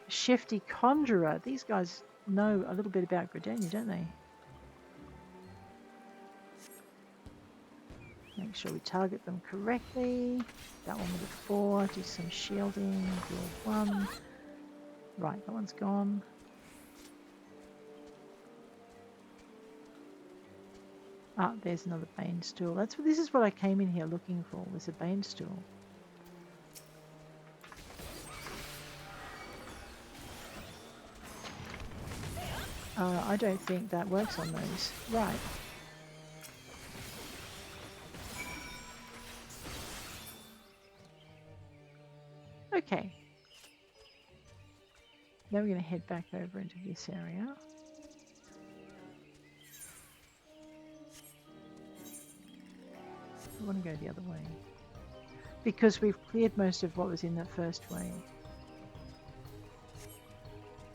Shifty Conjurer. These guys know a little bit about Gridania, don't they? Make sure we target them correctly. That one with a 4. Do some shielding. Deal 1. Right, that one's gone. Ah, there's another Bane stool. This is what I came in here looking for, was a Bane stool. I don't think that works on those. Right. Okay. Now we're going to head back over into this area. I want to go the other way. Because we've cleared most of what was in that first wave.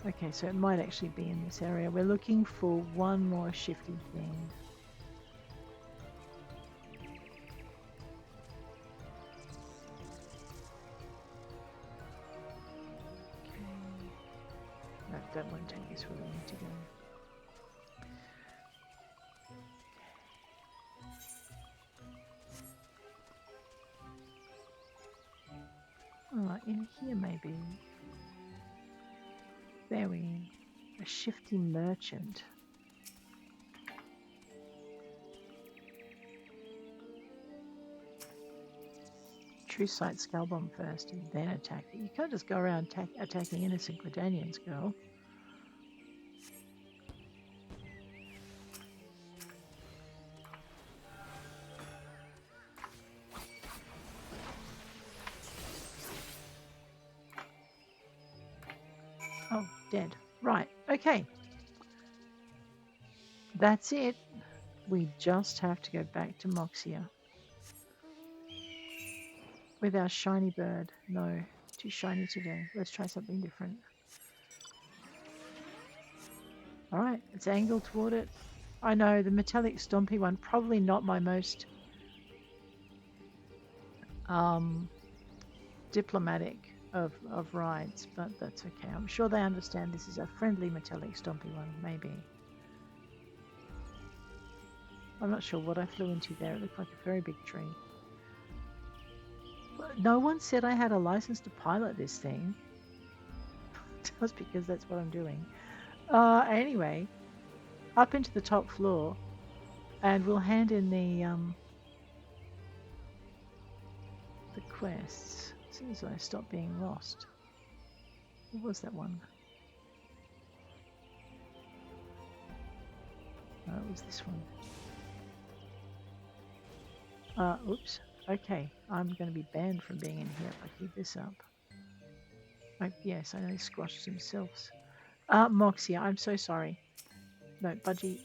Okay, so it might actually be in this area. We're looking for one more shifty thing. Okay. No, that won't take us where we need to go. In here maybe. There we go. A shifty merchant. True sight scale bomb first and then attack it. You can't just go around attacking innocent Gridanians, girl. Oh, dead. Right, okay. That's it. We just have to go back to Moxia. With our shiny bird. No, too shiny today. Let's try something different. Alright, let's angle toward it. I know, the metallic stompy one, probably not my most diplomatic of rides, but that's okay. I'm sure they understand this is a friendly metallic stompy one, maybe. I'm not sure what I flew into there. It looked like a very big tree. No one said I had a license to pilot this thing. Just because that's what I'm doing. Anyway, up into the top floor, and we'll hand in the quests as soon as I stop being lost. What was that one? Oh, it was this one. Oops. Okay, I'm going to be banned from being in here if I keep this up. Oh, yes, I only squashed some sylphs. Moxia, I'm so sorry. No, Budgie.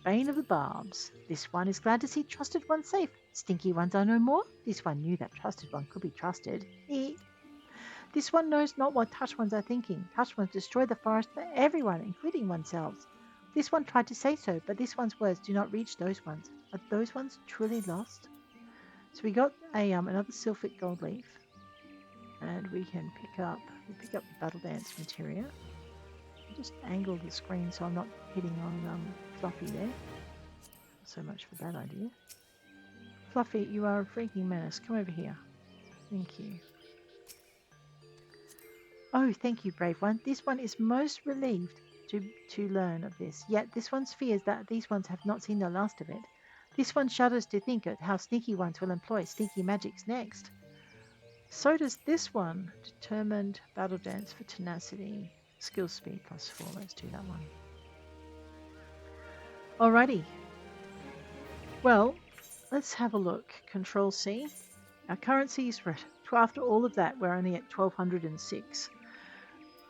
Bane of the Barbs. This one is glad to see trusted ones safe. Stinky ones are no more. This one knew that trusted one could be trusted. This one knows not what touch ones are thinking. Touch ones destroy the forest for everyone, including oneself. This one tried to say so, but this one's words do not reach those ones. Are those ones truly lost? So we got a another sylphic gold leaf. And we can pick up the Battle Dance materia. Just angle the screen so I'm not hitting on Fluffy there. So much for that idea. Fluffy, you are a freaking menace. Come over here. Thank you. Oh, thank you, brave one. This one is most relieved to learn of this. Yet this one fears that these ones have not seen the last of it. This one shudders to think of how sneaky ones will employ sneaky magics next. So does this one. Determined Battle Dance for tenacity. Skill speed +4. Let's do that one. Alrighty. Well, let's have a look. Control C. Our currencies, after all of that, we're only at 1206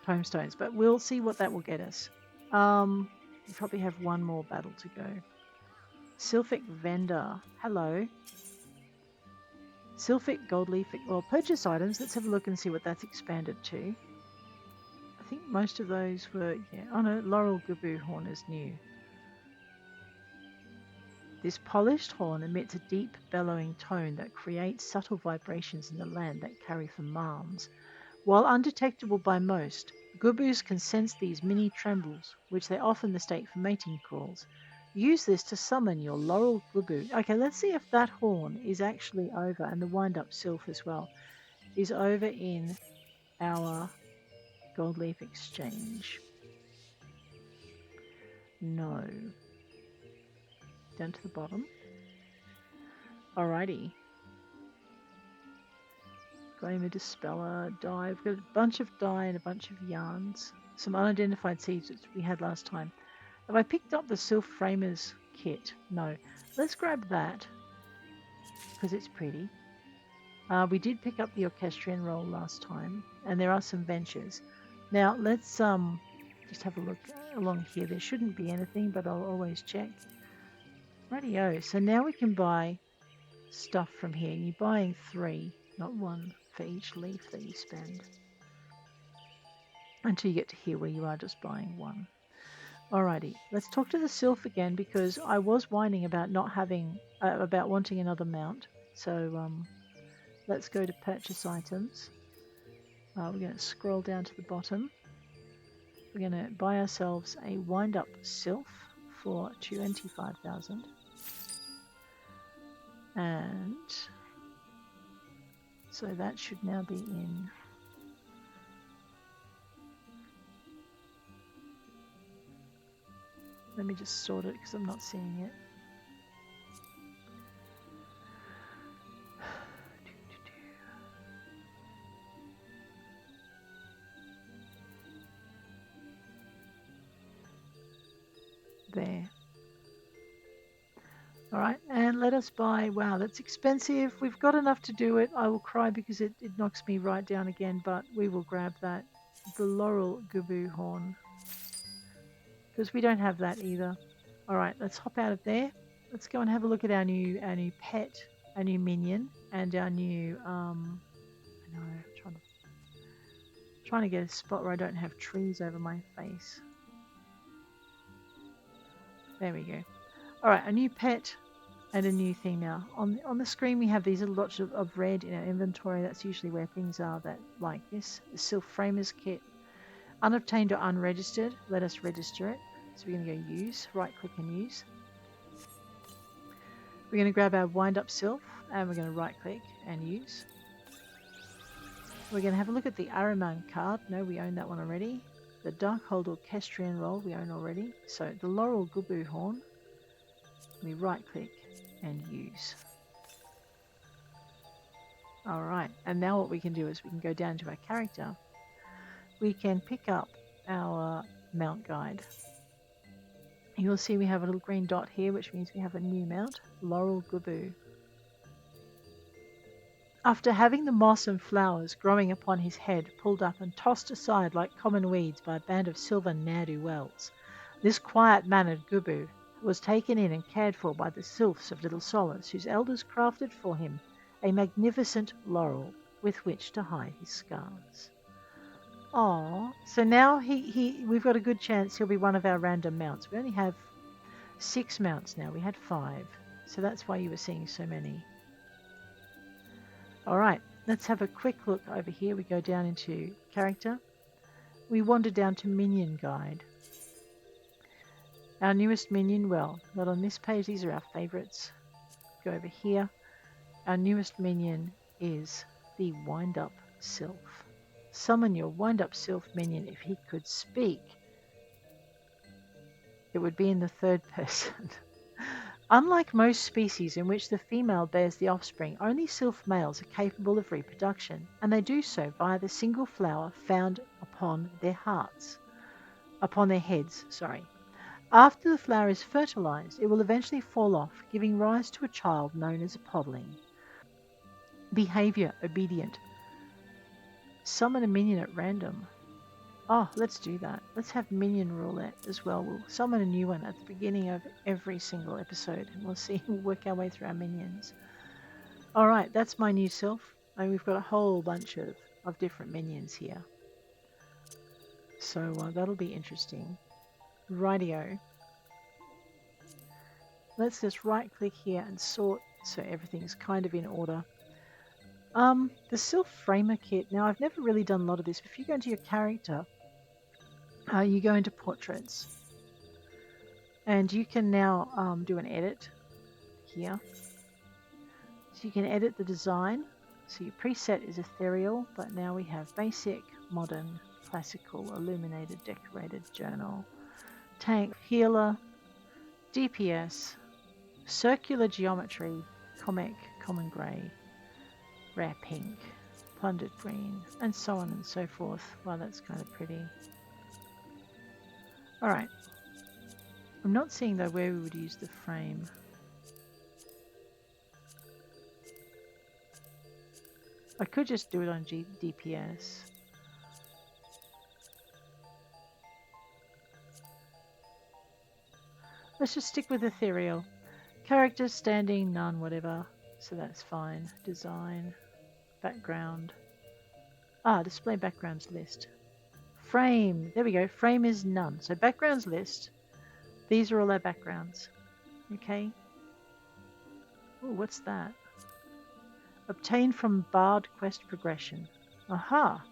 tomestones, but we'll see what that will get us. We probably have one more battle to go. Sylphic vendor. Hello. Sylphic gold leaf. Well, purchase items. Let's have a look and see what that's expanded to. I think most of those were, yeah. Oh no, laurel gubu horn is new. This polished horn emits a deep bellowing tone that creates subtle vibrations in the land that carry for miles. While undetectable by most, gubus can sense these mini trembles, which they often mistake for mating calls. Use this to summon your laurel gubu. Okay, let's see if that horn is actually over, and the wind-up sylph as well, is over in our gold leaf exchange. No. Down to the bottom. Alrighty. Gleamer, Dispeller, Dye. We've got a bunch of dye and a bunch of yarns. Some unidentified seeds which we had last time. Have I picked up the Sylph Framers kit? No. Let's grab that because it's pretty. We did pick up the Orchestrion roll last time, and there are some ventures. Now let's just have a look along here. There shouldn't be anything, but I'll always check. Rightio. So now we can buy stuff from here. You're buying 3, not 1, for each leaf that you spend. Until you get to here where you are just buying 1. Alrighty, let's talk to the Sylph again because I was whining about not having, about wanting another mount. So let's go to purchase items. We're going to scroll down to the bottom. We're going to buy ourselves a wind-up Sylph for 25,000. And so that should now be in. Let me just sort it because I'm not seeing it. There. Alright, and let us buy, wow, that's expensive. We've got enough to do it. I will cry because it knocks me right down again, but we will grab that. The laurel gubu horn. Because we don't have that either. Alright, let's hop out of there. Let's go and have a look at our new pet, our new minion, and our new, I know, I'm trying to get a spot where I don't have trees over my face. There we go. Alright, a new pet and a new thing now. On the screen we have these little dots of red in our inventory. That's usually where things are that like this. The Sylph Framers kit. Unobtained or unregistered. Let us register it. So we're going to go use. Right click and use. We're going to grab our wind up Sylph and we're going to right click and use. We're going to have a look at the Ahriman card. No, we own that one already. The Darkhold Orchestrion roll we own already. So the Laurel Gubu horn. We right click and use. Alright, and now what we can do is we can go down to our character. We can pick up our mount guide. You'll see we have a little green dot here, which means we have a new mount, Laurel Gubu. After having the moss and flowers growing upon his head pulled up and tossed aside like common weeds by a band of sylvan ne'er-do-wells, this quiet-mannered Gubu was taken in and cared for by the sylphs of Little Solace, whose elders crafted for him a magnificent laurel with which to hide his scars. Aww, so now we've got a good chance he'll be one of our random mounts. We only have 6 mounts now, we had 5, so that's why you were seeing so many. Alright, Let's have a quick look over here. We go down into character. We wander down to minion guide. Our newest minion, well, not on this page. These are our favorites. Go over here. Our newest minion is the wind-up sylph. Summon your wind-up sylph minion if he could speak. It would be in the third person. Unlike most species in which the female bears the offspring, only sylph males are capable of reproduction, and they do so via the single flower found upon their heads. After the flower is fertilized, it will eventually fall off, giving rise to a child known as a podling. Behavior obedient. Summon a minion at random. Oh, let's do that. Let's have minion roulette as well. We'll summon a new one at the beginning of every single episode, and we'll work our way through our minions. Alright, that's my new sylph. And we've got a whole bunch of different minions here. So that'll be interesting. Rightio. Let's just right click here and sort so everything's kind of in order. The Sylph Framer kit. Now, I've never really done a lot of this. If you go into your character, you go into portraits, and you can now do an edit here. So you can edit the design. So your preset is ethereal, but now we have basic, modern, classical, illuminated, decorated, journal, tank, healer, DPS, circular geometry, comic, common grey, rare pink, plundered green, and so on and so forth. Wow, that's kind of pretty. Alright. I'm not seeing though where we would use the frame. I could just do it on DPS. Let's just stick with ethereal. Characters, standing, none, whatever. So that's fine. Design, background. Display backgrounds list. Frame, there we go. Frame is none. So backgrounds list. These are all our backgrounds. Okay. Oh, what's that? Obtained from Bard quest progression. Aha!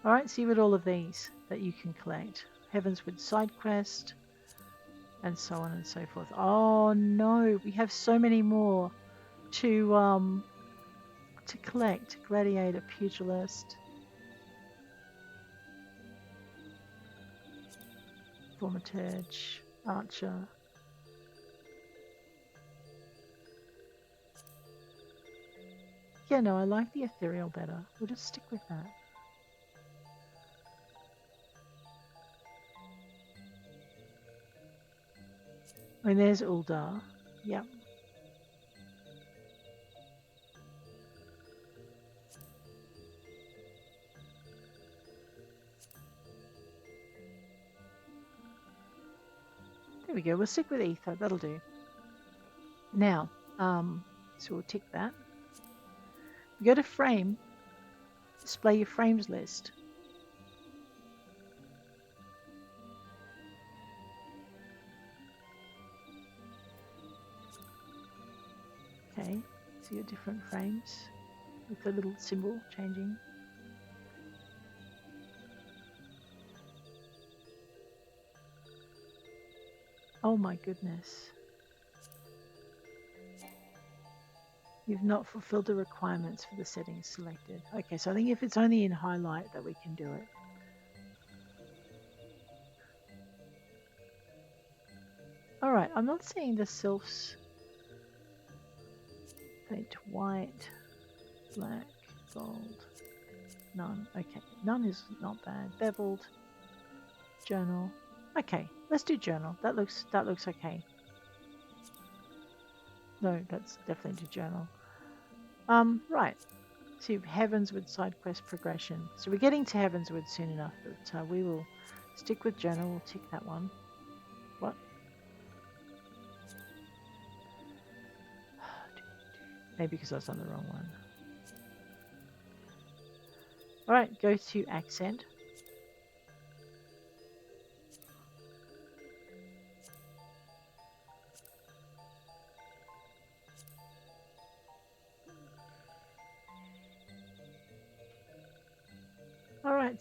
Alright, see what all of these that you can collect. Heavensward side quest, and so on and so forth. Oh no, we have so many more to collect. Gladiator, pugilist, thaumaturge, archer. Yeah, no, I like the ethereal better. We'll just stick with that. And there's Uldar. Yep. There we go. We'll stick with ether. That'll do. Now, so we'll tick that. We go to frame. Display your frames list. Okay, so your different frames with the little symbol changing. Oh my goodness. You've not fulfilled the requirements for the settings selected. Okay, so I think if it's only in highlight that we can do it. Alright, I'm not seeing the sylphs. Paint white, black, gold, none. Okay, none is not bad. Beveled, journal. Okay, let's do journal. That looks okay. No, that's definitely do journal. Right. So Heavensward side quest progression. So we're getting to Heavensward soon enough, but we will stick with journal. We'll tick that one. What? Maybe because I was on the wrong one. Alright, go to accent.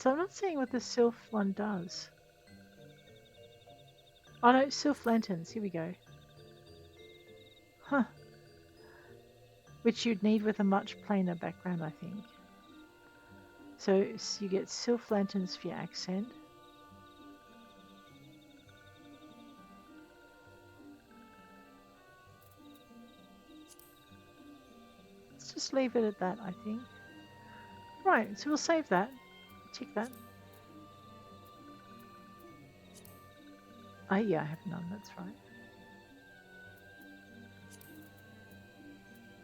Also, I'm not seeing what the Sylph one does. Oh no, Sylph lanterns. Here we go. Huh. Which you'd need with a much plainer background, I think. So you get Sylph lanterns for your accent. Let's just leave it at that, I think. Right, so we'll save that. Tick that. Yeah, I have none, that's right.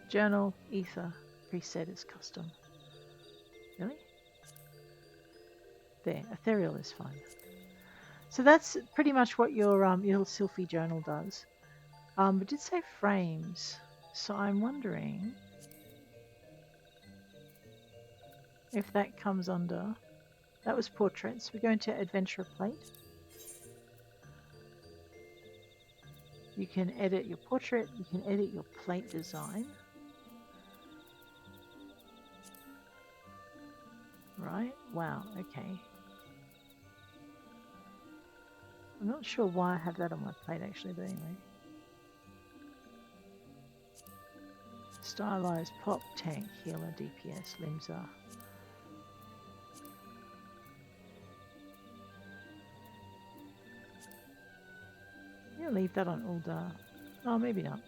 Journal, ether, preset is custom. Really? There, ethereal is fine. So that's pretty much what your little Sylphie journal does. It did say frames, so I'm wondering if that comes under. That was portraits. We're going to adventure plate. You can edit your portrait. You can edit your plate design. Right? Wow. Okay. I'm not sure why I have that on my plate actually, but anyway. Stylized pop, tank, healer, DPS, Limsa. Yeah, leave that on Ulda. Oh, maybe not.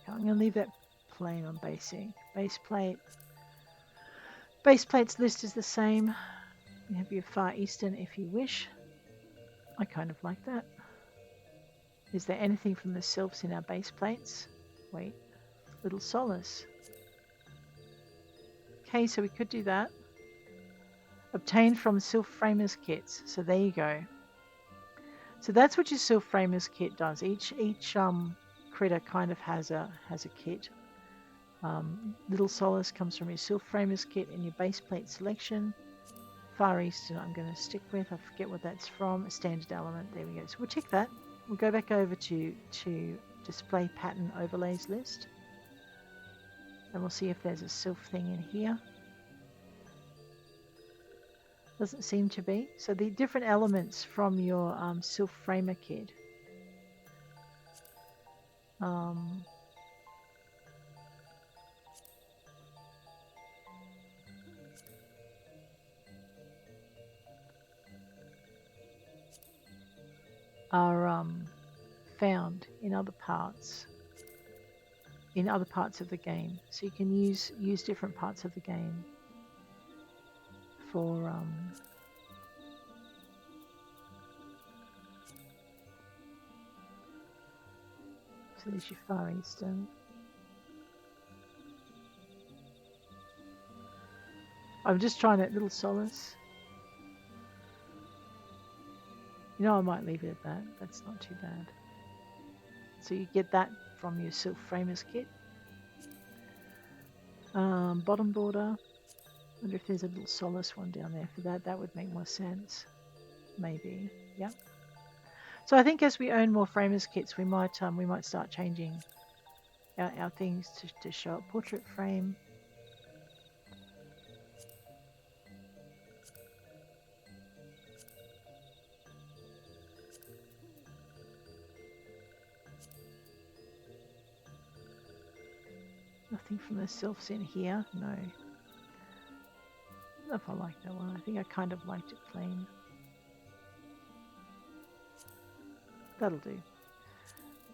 I'm going to leave that plain on basic. Base plate. Base plate's list is the same. You have your Far Eastern if you wish. I kind of like that. Is there anything from the sylphs in our base plates? Wait, little solace. Okay, so we could do that. Obtained from Sylph Framers kits. So there you go. So that's what your Sylph Framers kit does. Each critter kind of has a kit. Little solace comes from your Sylph Framers kit in your base plate selection. Far Eastern I'm going to stick with. I forget what that's from. A standard element. There we go. So we'll tick that. We'll go back over to display pattern overlays list. And we'll see if there's a sylph thing in here. Doesn't seem to be. So the different elements from your Sylph Framer kit. Are found in other parts of the game. So you can use different parts of the game for so there's your Far Eastern. I'm just trying to little solace. You know, I might leave it at that. That's not too bad. So you get that from your Sylph Framers kit. Bottom border. Wonder if there's a little solace one down there for that. That would make more sense. Maybe. Yeah. So I think as we own more Framers kits, we might start changing our things to show up. Portrait frame. Nothing from the sylphs in here. No. I don't know if I like that one. I think I kind of liked it plain. That'll do.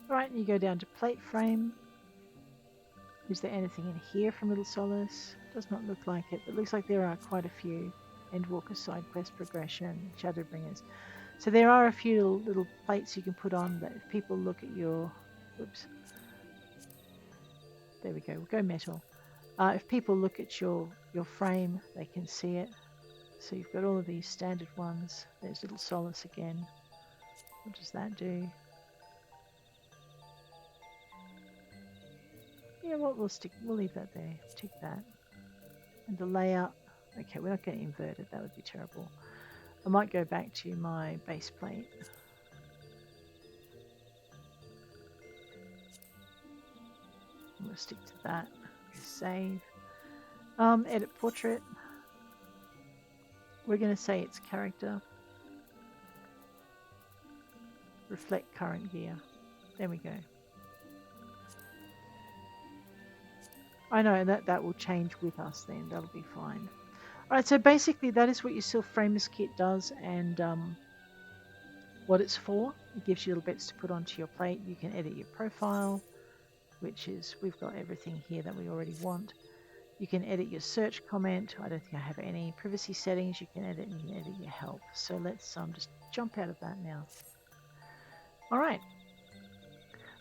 Alright, you go down to plate frame. Is there anything in here from Little Solace? Does not look like it, but looks like there are quite a few. Endwalker side quest progression, Shadowbringers. So there are a few little plates you can put on that if people look at your... Oops. There we go, we'll go metal. If people look at your frame, they can see it. So you've got all of these standard ones. There's Little Solace again. What does that do? Yeah, well, we'll leave that there. Tick that. And the layout. Okay, we're not going to invert it. That would be terrible. I might go back to my base plate. we'll stick to that. Save. Edit portrait. We're going to say it's character. Reflect current gear. There we go. I know that will change with us then. That'll be fine. Alright, so basically that is what your Sylph Framers kit does and what it's for. It gives you little bits to put onto your plate. You can edit your profile, which is, we've got everything here that we already want. You can edit your search comment. I don't think I have any privacy settings. You can edit and you can edit your help. So let's just jump out of that now. Alright.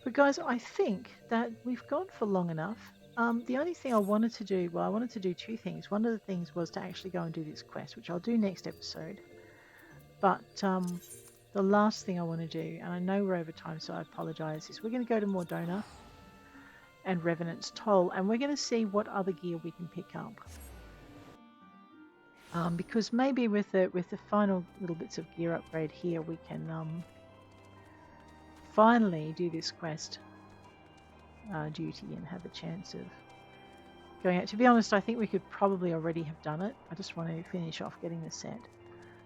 But guys, I think that we've gone for long enough. The only thing I wanted to do, well, I wanted to do two things. One of the things was to actually go and do this quest, which I'll do next episode. But the last thing I want to do, and I know we're over time, so I apologise, is we're going to go to more Dhona and Revenant's Toll, and we're going to see what other gear we can pick up. Because maybe with the final little bits of gear upgrade here, we can finally do this quest duty and have a chance of going out. To be honest, I think we could probably already have done it. I just want to finish off getting the set.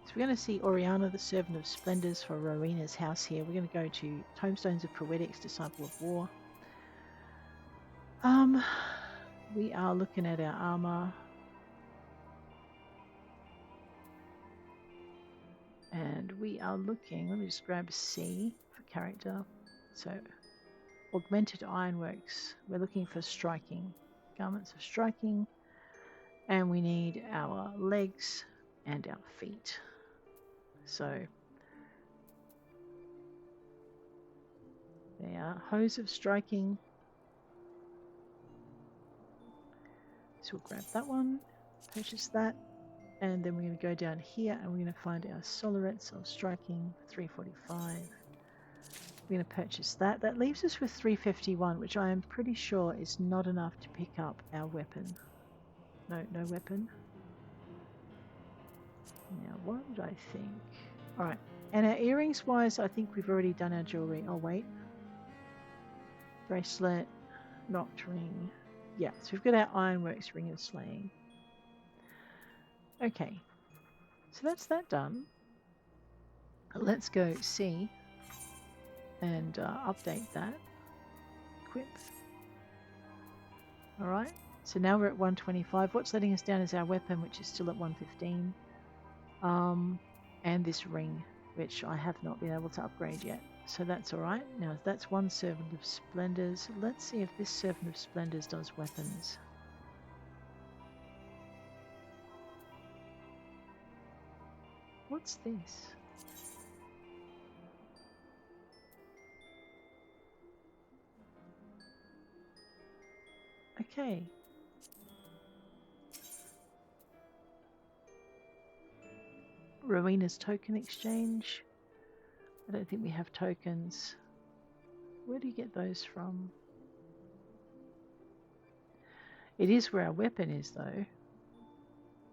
So we're going to see Oriana, the Servant of Splendors, for Rowena's house here. We're going to go to Tomestones of Poetics, Disciple of War. We are looking at our armor. And we are looking, let me just grab C for character. So Augmented Ironworks. We're looking for striking. Garments of striking. And we need our legs and our feet. So they are hose of striking. So we'll grab that one, purchase that, and then we're going to go down here and we're going to find our Solarets of striking, 345. We're going to purchase that. That leaves us with 351, which I am pretty sure is not enough to pick up our weapon. No weapon. Now, what did I think? Alright, and our earrings wise, I think we've already done our jewellery. Oh, wait. Bracelet, knocked ring. Yeah, so we've got our Ironworks Ring of Slaying. Okay, so that's that done. Let's go see and update that. Equip. Alright, so now we're at 125. What's letting us down is our weapon, which is still at 115. And this ring, which I have not been able to upgrade yet. So that's alright. Now that's one Servant of Splendors. Let's see if this Servant of Splendors does weapons. What's this? Okay. Rowena's token exchange. I don't think we have tokens. Where do you get those from? It is where our weapon is though.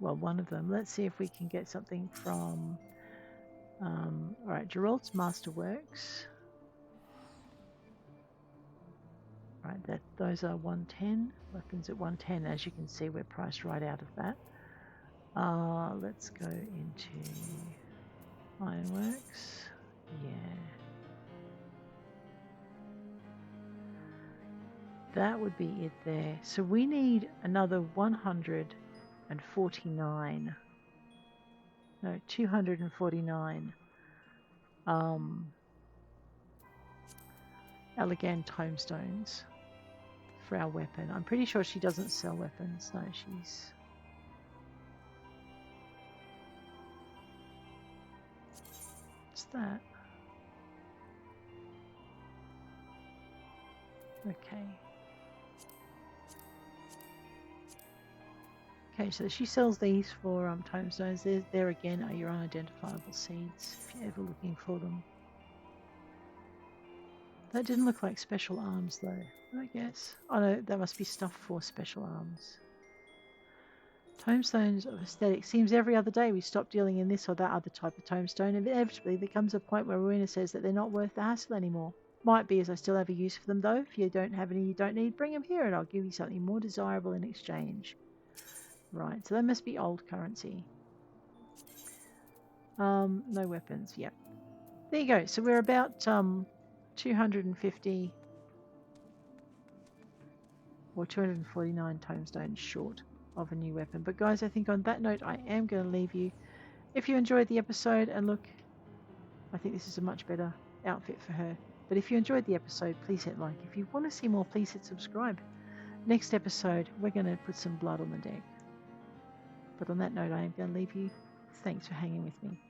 Well, one of them. Let's see if we can get something from... Alright, Geralt's Masterworks. Right, those are 110. Weapons at 110. As you can see, we're priced right out of that. Let's go into Ironworks. Yeah. That would be it there. So we need another 149. No, 249. Elegant tomestones for our weapon. I'm pretty sure she doesn't sell weapons. No, she's... What's that? Okay. Okay, so she sells these for tomestones. There again are your unidentifiable seeds if you're ever looking for them. That didn't look like special arms though, I guess. Oh no, that must be stuff for special arms. Tomestones of aesthetic. Seems every other day we stop dealing in this or that other type of tomestone, and inevitably there comes a point where Rowena says that they're not worth the hassle anymore. Might be as I still have a use for them though. If you don't have any you don't need, bring them here and I'll give you something more desirable in exchange. Right, so that must be old currency. No weapons, yep. There you go. So we're about 250 or 249 tomestones short of a new weapon. But guys, I think on that note I am going to leave you. If you enjoyed the episode, and look, I think this is a much better outfit for her. But if you enjoyed the episode, please hit like. If you want to see more, please hit subscribe. Next episode, we're going to put some blood on the deck. But on that note, I am going to leave you. Thanks for hanging with me.